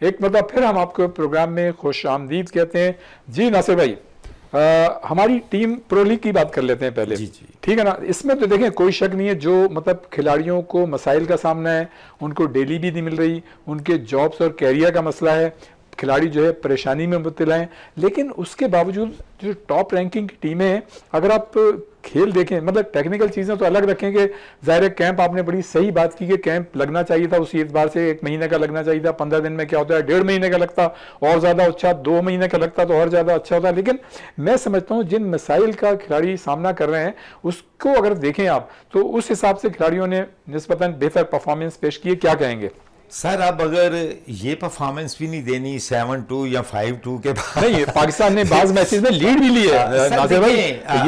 S1: एक मतलब फिर हम आपको प्रोग्राम में खुश आमदीद कहते हैं। जी नासिर भाई, हमारी टीम प्रो लीग की बात कर लेते हैं पहले।
S3: जी जी।
S1: ठीक है ना। इसमें तो देखें कोई शक नहीं है, जो मतलब खिलाड़ियों को मसाइल का सामना है, उनको डेली भी नहीं मिल रही, उनके जॉब्स और कैरियर का मसला है, खिलाड़ी जो है परेशानी में मुब्तला हैं। लेकिन उसके बावजूद जो टॉप रैंकिंग की टीमें हैं, अगर आप खेल देखें, मतलब टेक्निकल चीज़ें तो अलग रखें कि ज़ाहिर है कैंप, आपने बड़ी सही बात की कि कैंप लगना चाहिए था उसी एतबार से, 1 महीने का लगना चाहिए था। 15 दिन में क्या होता है, 1.5 महीने का लगता और ज़्यादा अच्छा, 2 महीने का लगता तो और ज़्यादा अच्छा होता। लेकिन मैं समझता हूँ जिन मसाइल का खिलाड़ी सामना कर रहे हैं उसको अगर देखें आप, तो उस हिसाब से खिलाड़ियों ने निस्बतन बेहतर परफॉर्मेंस पेश की है। क्या कहेंगे
S3: सर? अब अगर ये परफॉर्मेंस भी नहीं देनी 7-2 या 5-2 के बाद,
S1: नहीं, पाकिस्तान ने बाज मैचेस में लीड भी ली है नासिर भाई,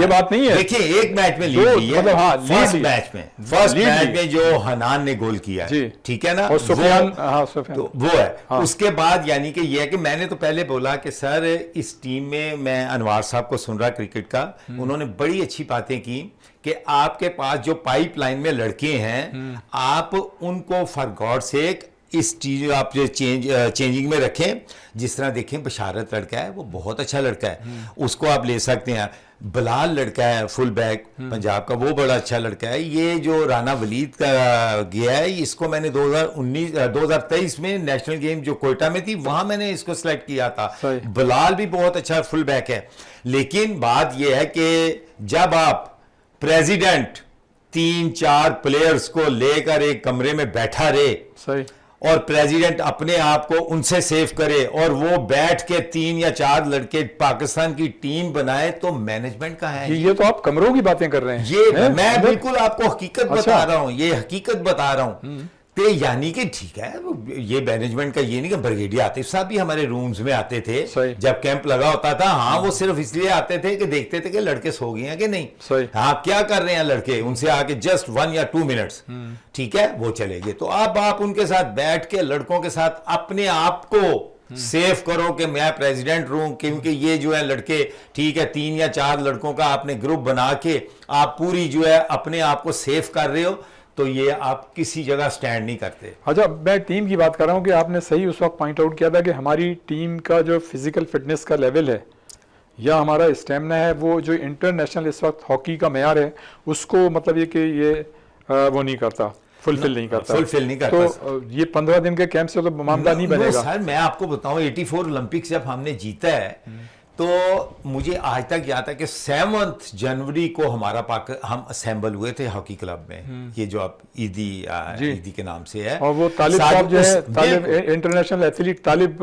S1: ये बात नहीं है।
S3: देखिए एक मैच में लीड ली है,
S1: मतलब हाँ,
S3: फर्स्ट मैच में जो हनान ने गोल किया है, ठीक है ना,
S1: और सुफियान, हाँ सुफियान,
S3: तो वो है। हाँ। उसके बाद यानी कि ये है कि मैंने तो पहले बोला कि सर इस टीम में, मैं अनवार साहब को सुन रहा क्रिकेट का, उन्होंने बड़ी अच्छी बातें की कि आपके पास जो पाइपलाइन में लड़के हैं, आप उनको फॉर गॉड सेक इस चीज आप जो चेंजिंग में रखें। जिस तरह देखें बशारत लड़का है, वो बहुत अच्छा लड़का है, उसको आप ले सकते हैं। बिलाल लड़का है फुल बैक पंजाब का, वो बड़ा अच्छा लड़का है। ये जो राना वलीद का गया है, इसको मैंने 2023 में नेशनल गेम जो कोयटा में थी, वहां मैंने इसको सिलेक्ट किया था। बिलाल भी बहुत अच्छा फुल बैक है। लेकिन बात यह है कि जब आप प्रेसिडेंट 3-4 प्लेयर्स को लेकर एक कमरे में बैठा रहे, सही, और प्रेसिडेंट अपने आप को उनसे सेव करे और वो बैठ के 3 या 4 लड़के पाकिस्तान की टीम बनाए, तो मैनेजमेंट का है।
S1: ये तो आप कमरों की बातें कर रहे हैं।
S3: ये मैं बिल्कुल आपको हकीकत बता रहा हूं, ये हकीकत बता रहा हूं। तो यानी कि ठीक है, ये मैनेजमेंट का ये नहीं कि ब्रिगेडियर आतिफ साहब भी हमारे रूम्स में आते थे जब कैंप लगा होता था। हाँ, वो सिर्फ इसलिए आते थे कि देखते थे कि लड़के सो गए हैं कि नहीं, हाँ क्या कर रहे हैं लड़के, उनसे आके जस्ट 1 या 2 मिनट्स, ठीक है, वो चले गए। तो अब आप उनके साथ बैठ के लड़कों के साथ अपने आप को सेफ करो कि मैं प्रेसिडेंट रहूं, क्योंकि ये जो है लड़के, ठीक है 3 या 4 लड़कों का आपने ग्रुप बना के आप पूरी जो है अपने आप को सेफ कर रहे हो, तो ये आप किसी जगह स्टैंड नहीं करते।
S1: अच्छा, मैं टीम की बात कर रहा हूँ कि आपने सही उस वक्त पॉइंट आउट किया था कि हमारी टीम का जो फिजिकल फिटनेस का लेवल है या हमारा स्टेमिना है, वो जो इंटरनेशनल इस वक्त हॉकी का मेयार है उसको मतलब ये कि ये वो नहीं करता, फुलफिल नहीं करता। तो ये 15 दिन के कैंप से तो मामला नहीं बनेगा।
S3: सर मैं आपको बताऊं, 84 ओलंपिक्स जब हमने जीता है तो मुझे आज तक याद है कि 7 जनवरी को हम असेंबल हुए थे हॉकी क्लब में, ये जो आप ईदी के नाम से है,
S1: और वो तालिब साहब जो है इंटरनेशनल एथलीट तालिब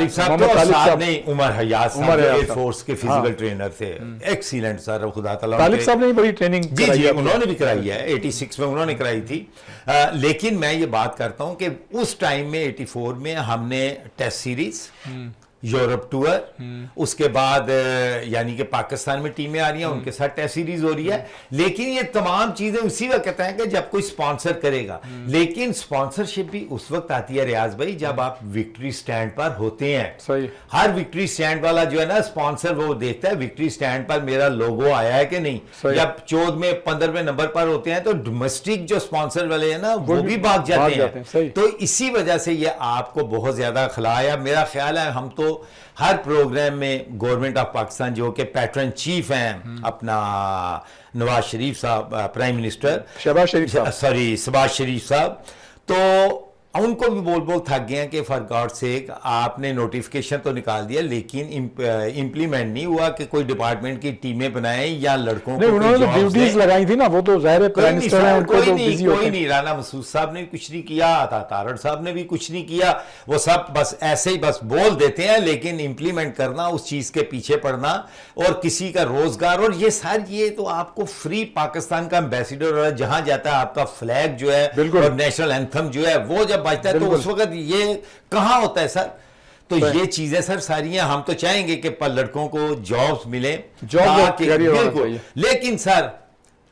S3: साहब थे, और साथ में उमर हयात साहब एयरफोर्स के फिजिकल ट्रेनर थे, एक्सीलेंट सर, खुदा ताला
S1: तालिब साहब ने बड़ी ट्रेनिंग
S3: जी उन्होंने भी कराई है, 86 में उन्होंने कराई थी। लेकिन मैं ये बात करता हूं कि उस टाइम में 84 में हमने टेस्ट सीरीज, यूरोप टूर, उसके बाद यानी कि पाकिस्तान में टीमें आ रही हैं, उनके साथ टेस्ट सीरीज हो रही है, लेकिन ये तमाम चीजें उसी वक्त हैं कि जब कोई स्पॉन्सर करेगा। लेकिन स्पॉन्सरशिप भी उस वक्त आती है रियाज भाई जब आप विक्ट्री स्टैंड पर होते हैं।
S1: सही।
S3: हर विक्ट्री स्टैंड वाला जो है ना स्पॉन्सर, वो देखता है विक्ट्री स्टैंड पर मेरा लोगो आया है कि नहीं। जब 14वें 15वें नंबर पर होते हैं तो डोमेस्टिक जो स्पॉन्सर वाले हैं ना वो भी भाग जाते हैं। तो इसी वजह से ये आपको बहुत ज्यादा खिलाया। मेरा ख्याल है हम तो हर प्रोग्राम में गवर्नमेंट ऑफ पाकिस्तान जो कि पैटर्न चीफ हैं अपना नवाज शरीफ साहब, प्राइम मिनिस्टर शहबाज शरीफ साहब, तो उनको भी बोल बोल थक गए हैं कि फॉर गॉड सेक आपने नोटिफिकेशन तो निकाल दिया लेकिन इंप्लीमेंट नहीं हुआ कि कोई डिपार्टमेंट की टीमें बनाएं या लड़कों को
S1: उन्होंने तो ड्यूटीज लगाई थी ना, वो तो जाहिर है प्राइम मिनिस्टर है, उनको तो बिजी होते हैं।
S3: कोई नहीं, राना मसूद साहब ने भी कुछ नहीं किया, तारड़ साहब ने भी कुछ नहीं किया, वो सब बस ऐसे ही बस बोल देते हैं, लेकिन इंप्लीमेंट करना, उस चीज के पीछे पड़ना और किसी का रोजगार, और ये सर ये तो आपको फ्री पाकिस्तान का एम्बेसडर जहां जाता है आपका फ्लैग जो है और नेशनल एंथम जो है वो जब बजता है तो उस वक्त ये कहां होता है सर। तो ये चीजें सर सारी हम तो चाहेंगे कि लड़कों को जॉब्स मिले, बिल्कुल। लेकिन सर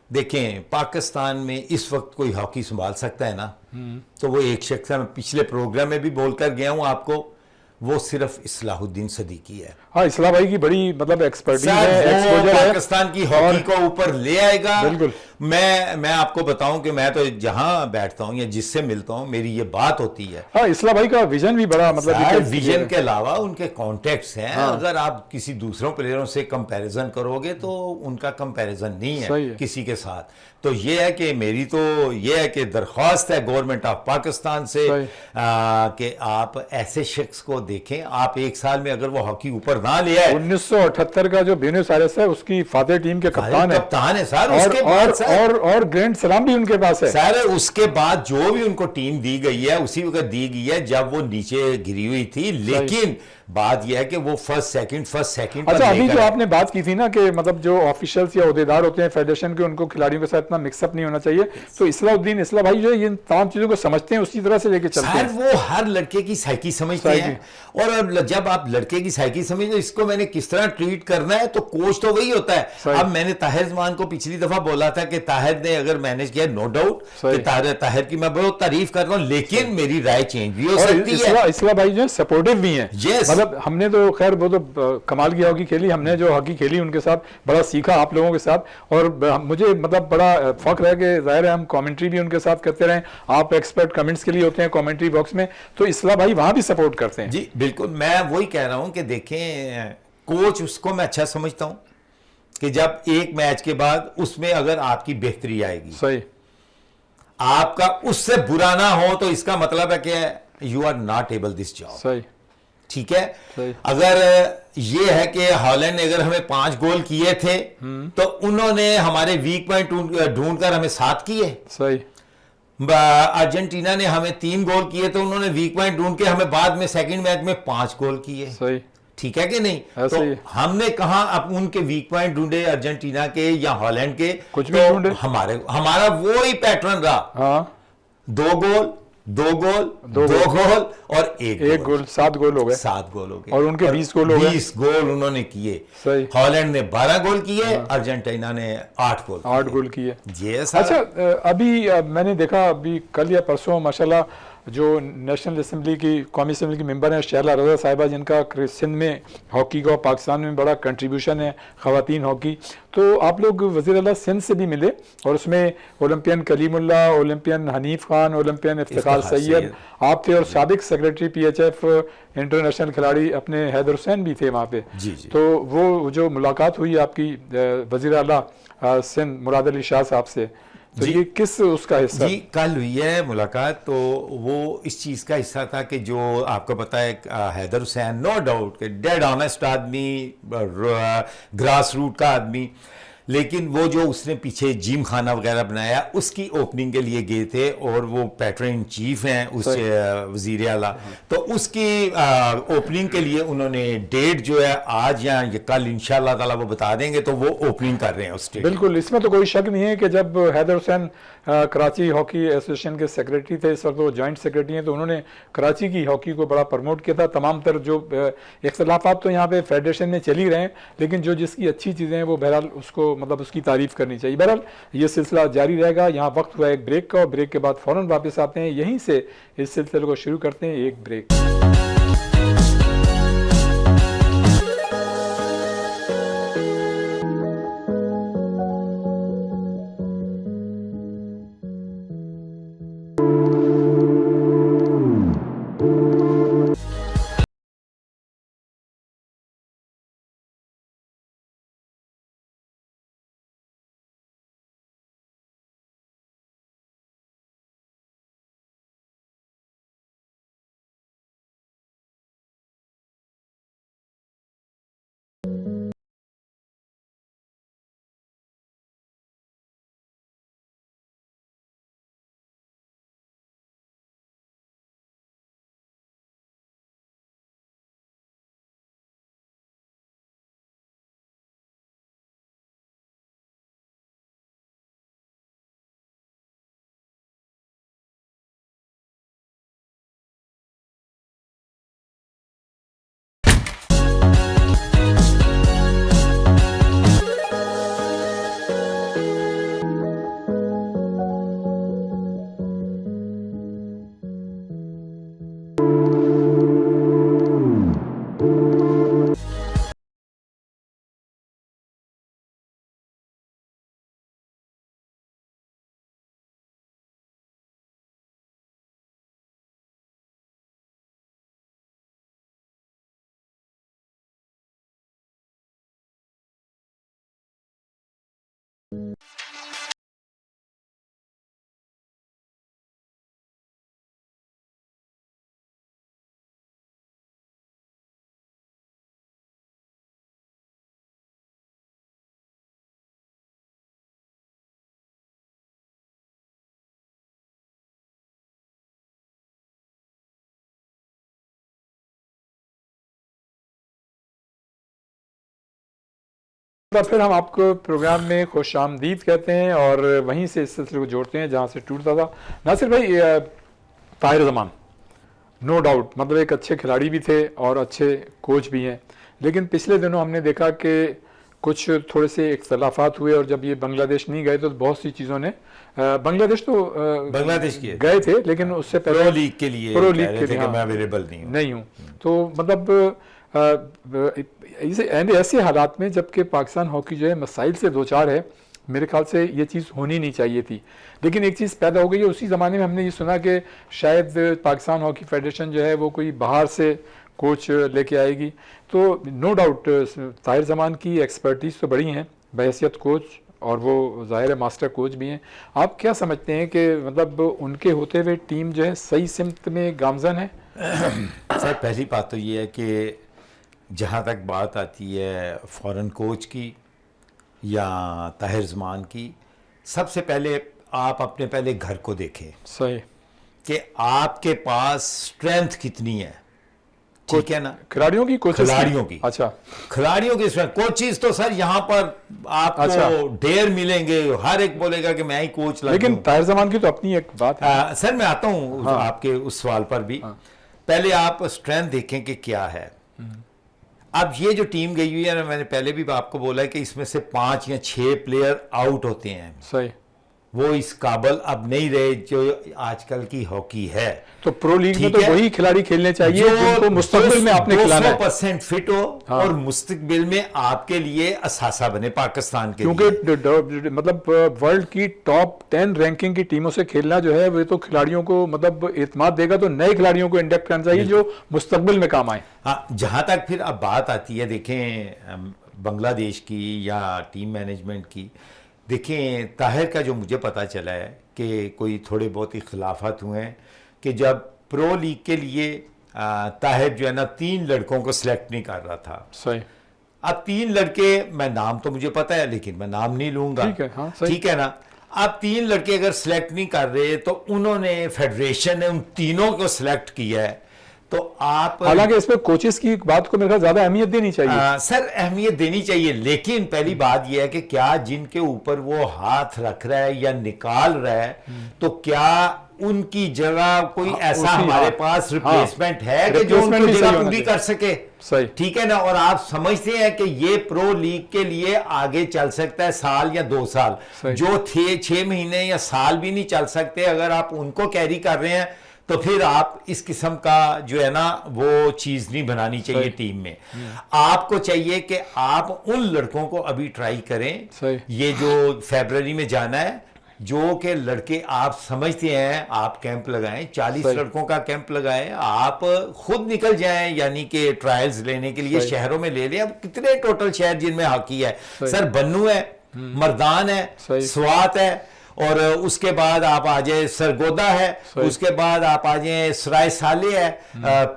S3: देखें पाकिस्तान में इस वक्त कोई हॉकी संभाल सकता है ना, तो वो एक शख्स है, मैं पिछले प्रोग्राम में भी बोलकर गया हूं आपको, वो सिर्फ इस्लाहुद्दीन सदीकी है।
S1: हाँ, इस्लाह भाई की बड़ी मतलब एक्सपर्टीज है, एक्सपोजर है,
S3: पाकिस्तान की हॉकी को ऊपर ले आएगा।
S1: बिल्कुल।
S3: मैं आपको बताऊं कि मैं तो जहां बैठता हूं या जिससे मिलता हूं मेरी ये बात होती है।
S1: हाँ, इस्लाह भाई का विजन भी बड़ा मतलब
S3: विजन के अलावा उनके कॉन्टेक्ट्स हैं। हाँ। अगर आप किसी दूसरों प्लेयरों से कंपैरिजन करोगे तो उनका कंपैरिजन नहीं है किसी के साथ। तो ये है कि मेरी तो ये है कि दरख्वास्त है गवर्नमेंट ऑफ पाकिस्तान से कि आप ऐसे शख्स को देखें। आप एक साल में अगर वो हॉकी ऊपर ना ले आए,
S1: 1978 का जो ब्यूनस आयर्स है उसकी फातेह टीम के कप्तान है
S3: सर,
S1: और ग्रैंड सलाम भी उनके पास है
S3: सर। उसके बाद जो भी उनको टीम दी गई है उसी वक्त दी गई है जब वो नीचे गिरी हुई थी, लेकिन बात यह है कि वो फर्स्ट सेकंड।
S1: अच्छा, अभी जो आपने बात की थी ना कि मतलब जो ऑफिशियल्स या ओहदेदार होते हैं फेडरेशन के, उनको खिलाड़ियों के साथ इतना मिक्सअप नहीं होना चाहिए, तो इस्लाह भाई जो ये तमाम चीजों को समझते हैं उसी तरह से लेके चलते हैं।
S3: वो हर लड़के की साइकी समझते हैं, और जब आप लड़के की साइकी समझते इसको मैंने किस तरह ट्रीट करना है, तो कोच तो वही होता है। अब मैंने ताहिर जमान को पिछली दफा बोला था कि ताहिर ने अगर मैनेज किया, नो डाउट ताहिर की मैं बहुत तारीफ कर रहा हूं, लेकिन मेरी राय चेंज भी हो सकती है।
S1: इस्लाह भाई जो सपोर्टिव भी है, मतलब हमने तो खैर वो तो कमाल की हॉकी खेली, हमने जो हॉकी खेली उनके साथ बड़ा सीखा आप लोगों के साथ, और मुझे मतलब बड़ा फख्र है कि जाहिर है हम कमेंट्री भी उनके साथ करते रहे। आप एक्सपर्ट कमेंट्स के लिए होते हैं कमेंट्री बॉक्स में, तो इस्लाह भाई वहां भी सपोर्ट करते हैं।
S3: जी बिल्कुल, मैं वही कह रहा हूं कि देखें कोच उसको मैं अच्छा समझता हूं कि जब एक मैच के बाद उसमें अगर आपकी बेहतरी आएगी, सही, आपका उससे बुरा ना हो, तो इसका मतलब है कि you are not able this job.
S1: सही,
S3: ठीक है। अगर ये है कि हॉलैंड ने अगर हमें 5 गोल किए थे तो उन्होंने हमारे वीक पॉइंट ढूंढकर हमें 7 किए।
S1: सही।
S3: अर्जेंटीना ने हमें 3 गोल किए तो उन्होंने वीक पॉइंट ढूंढ के हमें बाद में सेकंड मैच में 5 गोल किए।
S1: सही।
S3: ठीक है कि नहीं? तो हमने कहा अब उनके वीक पॉइंट ढूंढे अर्जेंटीना के या हॉलैंड के,
S1: कुछ भी ढूंढे,
S3: हमारा वो ही पैटर्न रहा।
S1: हाँ।
S3: 2 गोल 2 गोल 2 गोल और 1
S1: गोल, 7 गोल हो गए।
S3: 7 गोल हो गए
S1: और उनके 20 गोल हो गए।
S3: 20 गोल उन्होंने किए।
S1: सही।
S3: हॉलैंड ने 12 गोल किए, अर्जेंटीना ने 8 गोल किए।
S1: किए। अच्छा, अभी मैंने देखा अभी कल या परसों माशाल्लाह जो नेशनल असेंबली की कौमी असेंबली की मेंबर हैं शहला रज़ा साहिबा, जिनका सिंध में हॉकी का पाकिस्तान में बड़ा कंट्रीब्यूशन है ख़वातीन हॉकी, तो आप लोग वज़ीर आला सिंध से भी मिले और उसमें Olympian Kalimulla, Olympian Hanif Khan, Olympian Iftikhar Syed आप थे और साबिक सेक्रेटरी PHF इंटरनेशनल खिलाड़ी अपने हैदर हुसैन भी थे वहाँ पे।
S3: जी जी।
S1: तो वो जो मुलाकात हुई आपकी वज़ीर आला सिंध मुराद अली शाह साहब से, तो ये किस उसका हिस्सा?
S3: जी कल हुई है मुलाकात, तो वो इस चीज़ का हिस्सा था कि जो आपको पता है हैदर हुसैन नो डाउट कि डेड ऑनेस्ट आदमी, ग्रास रूट का आदमी, लेकिन वो जो उसने पीछे जिम खाना वगैरह बनाया उसकी ओपनिंग के लिए गए थे और वो पैट्रन इन चीफ हैं उस वजीर आला, तो उसकी ओपनिंग के लिए उन्होंने डेट जो है आज या कल इंशाल्लाह ताला वो बता देंगे, तो वो ओपनिंग कर रहे हैं उस स्टेडियम।
S1: बिल्कुल, इसमें तो कोई शक नहीं है कि जब हैदर हुसैन कराची हॉकी एसोसिएशन के सेक्रेटरी थे, इस वक्त वो जॉइंट सेक्रेटरी हैं, तो उन्होंने कराची की हॉकी को बड़ा प्रमोट किया था। तमाम तर जो इख्तलाफात तो यहाँ पे फेडरेशन में चल ही रहे हैं, लेकिन जो जिसकी अच्छी चीज़ें हैं वो बहरहाल उसको मतलब उसकी तारीफ करनी चाहिए। बहरहाल ये सिलसिला जारी रहेगा। यहाँ वक्त हुआ एक ब्रेक का और ब्रेक के बाद फ़ौरन वापस आते हैं, यहीं से इस सिलसिले को शुरू करते हैं। एक ब्रेक। तो फिर हम आपको प्रोग्राम में खुश आमदीद कहते हैं और वहीं से इस सिलसिले को जोड़ते हैं जहाँ से टूटता था। नासिर भाई, ताहिर ज़मान नो डाउट मतलब एक अच्छे खिलाड़ी भी थे और अच्छे कोच भी हैं, लेकिन पिछले दिनों हमने देखा कि कुछ थोड़े से इख्तलाफात हुए और जब ये बांग्लादेश नहीं गए तो बहुत सी चीज़ों ने बांग्लादेश तो
S3: बांग्लादेश
S1: गए थे, लेकिन उससे पहले
S3: प्रो लीग के लिए मैं अवेलेबल नहीं
S1: हूँ। तो मतलब ऐसे हालात में जबकि पाकिस्तान हॉकी जो है मसाइल से दो चार है, मेरे ख्याल से ये चीज़ होनी नहीं चाहिए थी, लेकिन एक चीज़ पैदा हो गई है। उसी ज़माने में हमने ये सुना कि शायद पाकिस्तान हॉकी फेडरेशन जो है वो कोई बाहर से कोच लेके आएगी। तो नो डाउट ताहिर ज़मान की एक्सपर्टीज़ तो बड़ी हैं बहैसियत कोच, और वो ज़ाहिर है मास्टर कोच भी हैं। आप क्या समझते हैं कि मतलब उनके होते हुए टीम जो है सही सिमत में गामजन है?
S3: सर पहली बात तो ये है कि जहाँ तक बात आती है फॉरेन कोच की या ताहिर ज़मान की, सबसे पहले आप अपने पहले घर को देखें
S1: सही
S3: कि आपके पास स्ट्रेंथ कितनी है, ठीक है ना,
S1: खिलाड़ियों की
S3: खिलाड़ियों की।
S1: अच्छा,
S3: खिलाड़ियों की स्ट्रेंथ, कोचेस तो सर यहाँ पर आपको ढेर मिलेंगे, हर एक बोलेगा कि मैं ही कोच,
S1: लेकिन ताहिर ज़मान की तो अपनी एक बात है।
S3: सर मैं आता हूँ आपके उस सवाल पर भी। पहले आप स्ट्रेंथ देखें कि क्या है। अब ये जो टीम गई हुई है ना, मैंने पहले भी आपको बोला है कि इसमें से 5 या 6 प्लेयर आउट होते हैं।
S1: सही।
S3: वो इस काबिल अब नहीं रहे जो आजकल की हॉकी है।
S1: तो प्रो लीग में
S3: ठीक
S1: तो
S3: है?
S1: वही खिलाड़ी खेलने चाहिए जिनको मुस्तकबिल में आपने खिलाना है,
S3: 200% फिट हो
S1: हाँ।
S3: और मुस्तकबिल में आपके लिए असासा बने पाकिस्तान के
S1: क्योंकि
S3: लिए।
S1: मतलब वर्ल्ड की टॉप 10 रैंकिंग की टीमों से खेलना जो है वो तो खिलाड़ियों को मतलब एतमाद देगा, तो नए खिलाड़ियों को इंडक्ट करना चाहिए जो मुस्तकबिल में काम आए।
S3: हाँ, जहां तक फिर अब बात आती है, देखें बांग्लादेश की या टीम मैनेजमेंट की, देखें ताहिर का जो मुझे पता चला है कि कोई थोड़े बहुत इख्लाफात हुए हैं कि जब प्रो लीग के लिए ताहिर जो है ना 3 लड़कों को सिलेक्ट नहीं कर रहा था।
S1: सही।
S3: अब 3 लड़के, मैं नाम तो मुझे पता है लेकिन मैं नाम नहीं लूंगा,
S1: ठीक है, हाँ, सही।
S3: ठीक है ना। अब 3 लड़के अगर सिलेक्ट नहीं कर रहे तो उन्होंने, फेडरेशन ने उन तीनों को सिलेक्ट किया है, तो आप,
S1: हालांकि इसमें कोचेस की बात को मेरे ख्याल ज्यादा अहमियत देनी चाहिए।
S3: सर अहमियत देनी चाहिए, लेकिन पहली बात यह है कि क्या जिनके ऊपर वो हाथ रख रहा है या निकाल रहा है, तो क्या उनकी जगह कोई ऐसा
S1: उसी,
S3: हमारे
S1: हाँ,
S3: पास रिप्लेसमेंट है कि जो
S1: रिप्लेसमेंट
S3: उनको
S1: भी सही
S3: जगह
S1: होना
S3: पूरी
S1: चाहिए।
S3: कर सके।
S1: सही।
S3: ठीक है ना। और आप समझते हैं कि ये प्रो लीग के लिए आगे चल सकता है साल या 2 साल,
S1: सही।
S3: जो थे 6 महीने या साल भी नहीं चल सकते, अगर आप उनको कैरी कर रहे हैं तो फिर आप इस किस्म का जो है ना वो चीज नहीं बनानी चाहिए टीम में। आपको चाहिए कि आप उन लड़कों को अभी ट्राई करें,
S1: सही।
S3: ये जो फरवरी में जाना है, जो कि लड़के आप समझते हैं, आप कैंप लगाएं, 40
S1: सही।
S3: लड़कों का कैंप लगाएं, आप खुद निकल जाएं, यानी कि ट्रायल्स लेने के लिए
S1: सही।
S3: शहरों में ले लें। अब कितने टोटल शहर जिनमें हॉकी है,
S1: सही।
S3: सर बन्नू है, मर्दान है,
S1: सही।
S3: स्वात है, और उसके बाद आप आ जाए सरगोदा है,
S1: सही।
S3: उसके बाद आप आ जाए सराय साले है,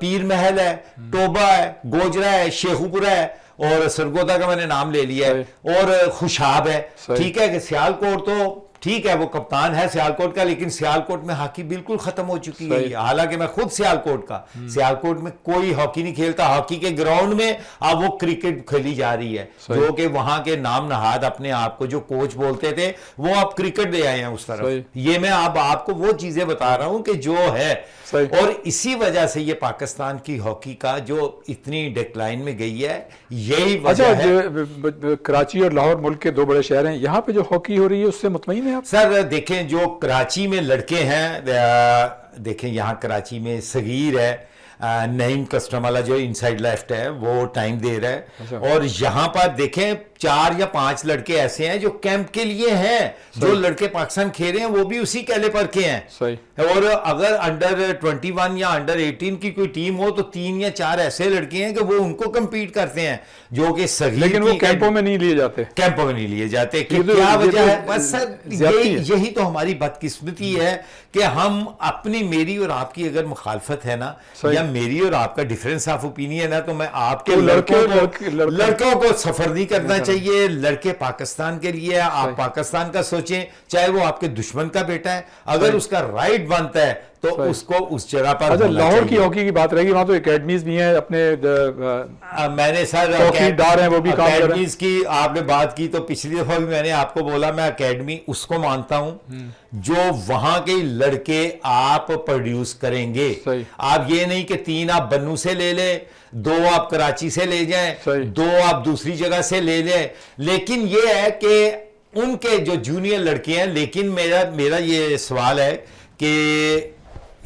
S3: पीर महल है, टोबा है, गोजरा है, शेखुपुरा है, और सरगोदा का मैंने नाम ले लिया है, और खुशाब है।
S1: सही।
S3: ठीक है कि सियालकोट तो ठीक है, वो कप्तान है सियालकोट का, लेकिन सियालकोट में हॉकी बिल्कुल खत्म हो चुकी है।
S1: सही।
S3: हालांकि मैं खुद सियालकोट का, सियालकोट में कोई हॉकी नहीं खेलता। हॉकी के ग्राउंड में अब वो क्रिकेट खेली जा रही है,
S1: सही।
S3: जो कि वहां के नाम नहाद अपने आप को जो कोच बोलते थे, वो अब क्रिकेट दे आए हैं उस तरफ।
S1: सही।
S3: ये मैं अब आपको वो चीजें बता रहा हूं कि जो है,
S1: सही।
S3: और इसी वजह से ये पाकिस्तान की हॉकी का जो इतनी डिक्लाइन में गई है, यही
S1: अच्छा,
S3: वजह है।
S1: कराची और लाहौर मुल्क के 2 बड़े शहर हैं, यहाँ पे जो हॉकी हो रही है उससे मुतमईन है आप?
S3: सर देखें, जो कराची में लड़के हैं, देखें यहाँ कराची में सगीर है, नईम कस्टम वाला जो इनसाइड लेफ्ट है वो टाइम दे रहा है।
S1: अच्छा।
S3: और यहाँ पर देखें 4 या 5 लड़के ऐसे हैं जो कैंप के लिए हैं, जो लड़के पाकिस्तान खेल रहे हैं वो भी उसी कैलिबर के हैं।
S1: सही।
S3: और अगर अंडर 21 या अंडर 18 की कोई टीम हो तो 3 या 4 ऐसे लड़के हैं कि वो उनको compete करते हैं, जो कि सगीर
S1: लेकिन वो
S3: की
S1: कैंपों में नहीं लिए जाते।
S3: कैंपों में नहीं लिए जाते। कि
S1: ये तो-
S3: क्या
S1: ये
S3: वजह
S1: तो
S3: है? बस सर
S1: ज्यादती है।
S3: यही तो हमारी बदकिस्मती है कि हम अपनी, मेरी और आपकी अगर मुखालफत है ना,
S1: सही।
S3: या मेरी और आपका डिफरेंस ऑफ ओपिनियन है, तो मैं आपके
S1: तो
S3: लड़कों
S1: लड़कों
S3: को सफर नहीं करना चाहिए। लड़के पाकिस्तान के लिए, आप पाकिस्तान का सोचें, चाहे वो आपके दुश्मन का बेटा है, अगर
S1: सही।
S3: उसका राइट बनता है तो
S1: सही।
S3: उसको उस जगह पर
S1: अच्छा,
S3: होना
S1: लाहौर की
S3: चाहिए।
S1: हॉकी की बात रहेगी, वहां तो एकेडमीज भी हैं अपने
S3: मैंने सर
S1: चौकीदार हैं, वो भी काम कर रहे हैं।
S3: अकेडमीज की आपने बात की, तो पिछली दफा भी मैंने आपको बोला, मैं अकेडमी उसको मानता हूं जो वहां के लड़के आप प्रोड्यूस करेंगे।
S1: सही।
S3: आप ये नहीं कि 3 आप बन्नू से ले ले, 2 आप कराची से ले जाएं,
S1: सही।
S3: 2 आप दूसरी जगह से ले लें, लेकिन ये है कि उनके जो जूनियर लड़के हैं। लेकिन मेरा ये सवाल है कि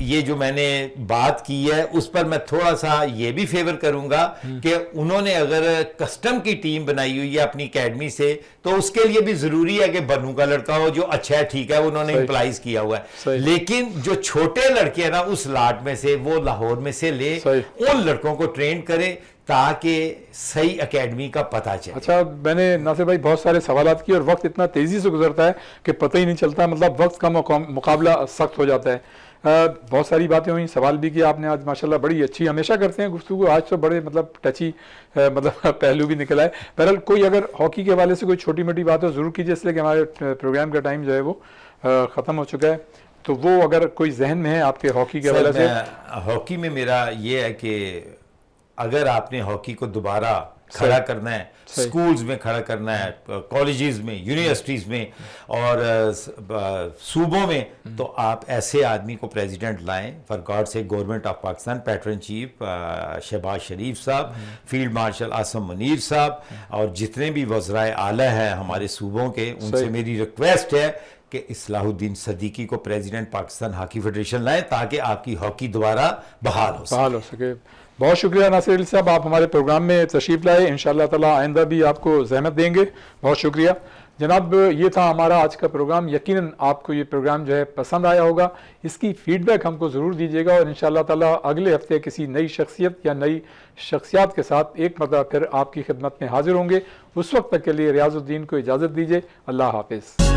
S3: ये जो मैंने बात की है उस पर मैं थोड़ा सा ये भी फेवर करूंगा कि उन्होंने अगर कस्टम की टीम बनाई हुई है अपनी एकेडमी से, तो उसके लिए भी जरूरी है कि बन्नू का लड़का हो जो अच्छा है, ठीक है, उन्होंने
S1: सही।
S3: इंप्लाइज किया हुआ है।
S1: सही।
S3: लेकिन जो छोटे लड़के हैं ना, उस लाट में से, वो लाहौर में से ले,
S1: सही।
S3: उन लड़कों को ट्रेन करे ताकि सही एकेडमी का पता चले।
S1: अच्छा, मैंने नासिर भाई बहुत सारे सवालात किए और वक्त इतना तेजी से गुजरता है कि पता ही नहीं चलता, मतलब वक्त का मुकाबला सख्त हो जाता है। बहुत सारी बातें हुई, सवाल भी किया आपने आज, माशाल्लाह बड़ी अच्छी, हमेशा करते हैं गुफ्तगू, आज तो बड़े मतलब टची मतलब पहलू भी निकला है। बहरहाल कोई अगर हॉकी के हवाले से कोई छोटी मोटी बात हो ज़रूर कीजिए, इसलिए कि हमारे प्रोग्राम का टाइम जो है वो ख़त्म हो चुका है। तो वो अगर कोई जहन में है आपके हॉकी के हवाले से।
S3: हॉकी में मेरा ये है कि अगर आपने हॉकी को दोबारा खड़ा करना है, स्कूल्स में खड़ा करना है, कॉलेजेस में, यूनिवर्सिटीज में और सूबों में, तो आप ऐसे आदमी को प्रेसिडेंट लाएं। फॉर गॉड से government of Pakistan, patron chief Shahbaz Sharif साहब, फील्ड मार्शल आसम मुनीर साहब, और जितने भी वज़राए आला हैं हमारे सूबों के, उनसे मेरी रिक्वेस्ट है कि इस्लाहुद्दीन सदीकी को प्रेसिडेंट पाकिस्तान हॉकी फेडरेशन लाएं ताकि आपकी हॉकी दोबारा बहाल हो
S1: बहाल हो सके। बहुत शुक्रिया नासिर अली साहब, आप हमारे प्रोग्राम में तशरीफ़ लाए। इंशाअल्लाह ताला आइंदा भी आपको ज़हमत देंगे। बहुत शुक्रिया जनाब। ये था हमारा आज का प्रोग्राम। यकीनन आपको ये प्रोग्राम जो है पसंद आया होगा। इसकी फ़ीडबैक हमको ज़रूर दीजिएगा और इंशाअल्लाह ताला अगले हफ्ते किसी नई शख्सियत या नई शख्सियात के साथ एक मरतबा फिर आपकी खिदमत में हाजिर होंगे। उस वक्त तक के लिए रियाजुद्दीन को इजाज़त दीजिए। अल्लाह हाफिज़।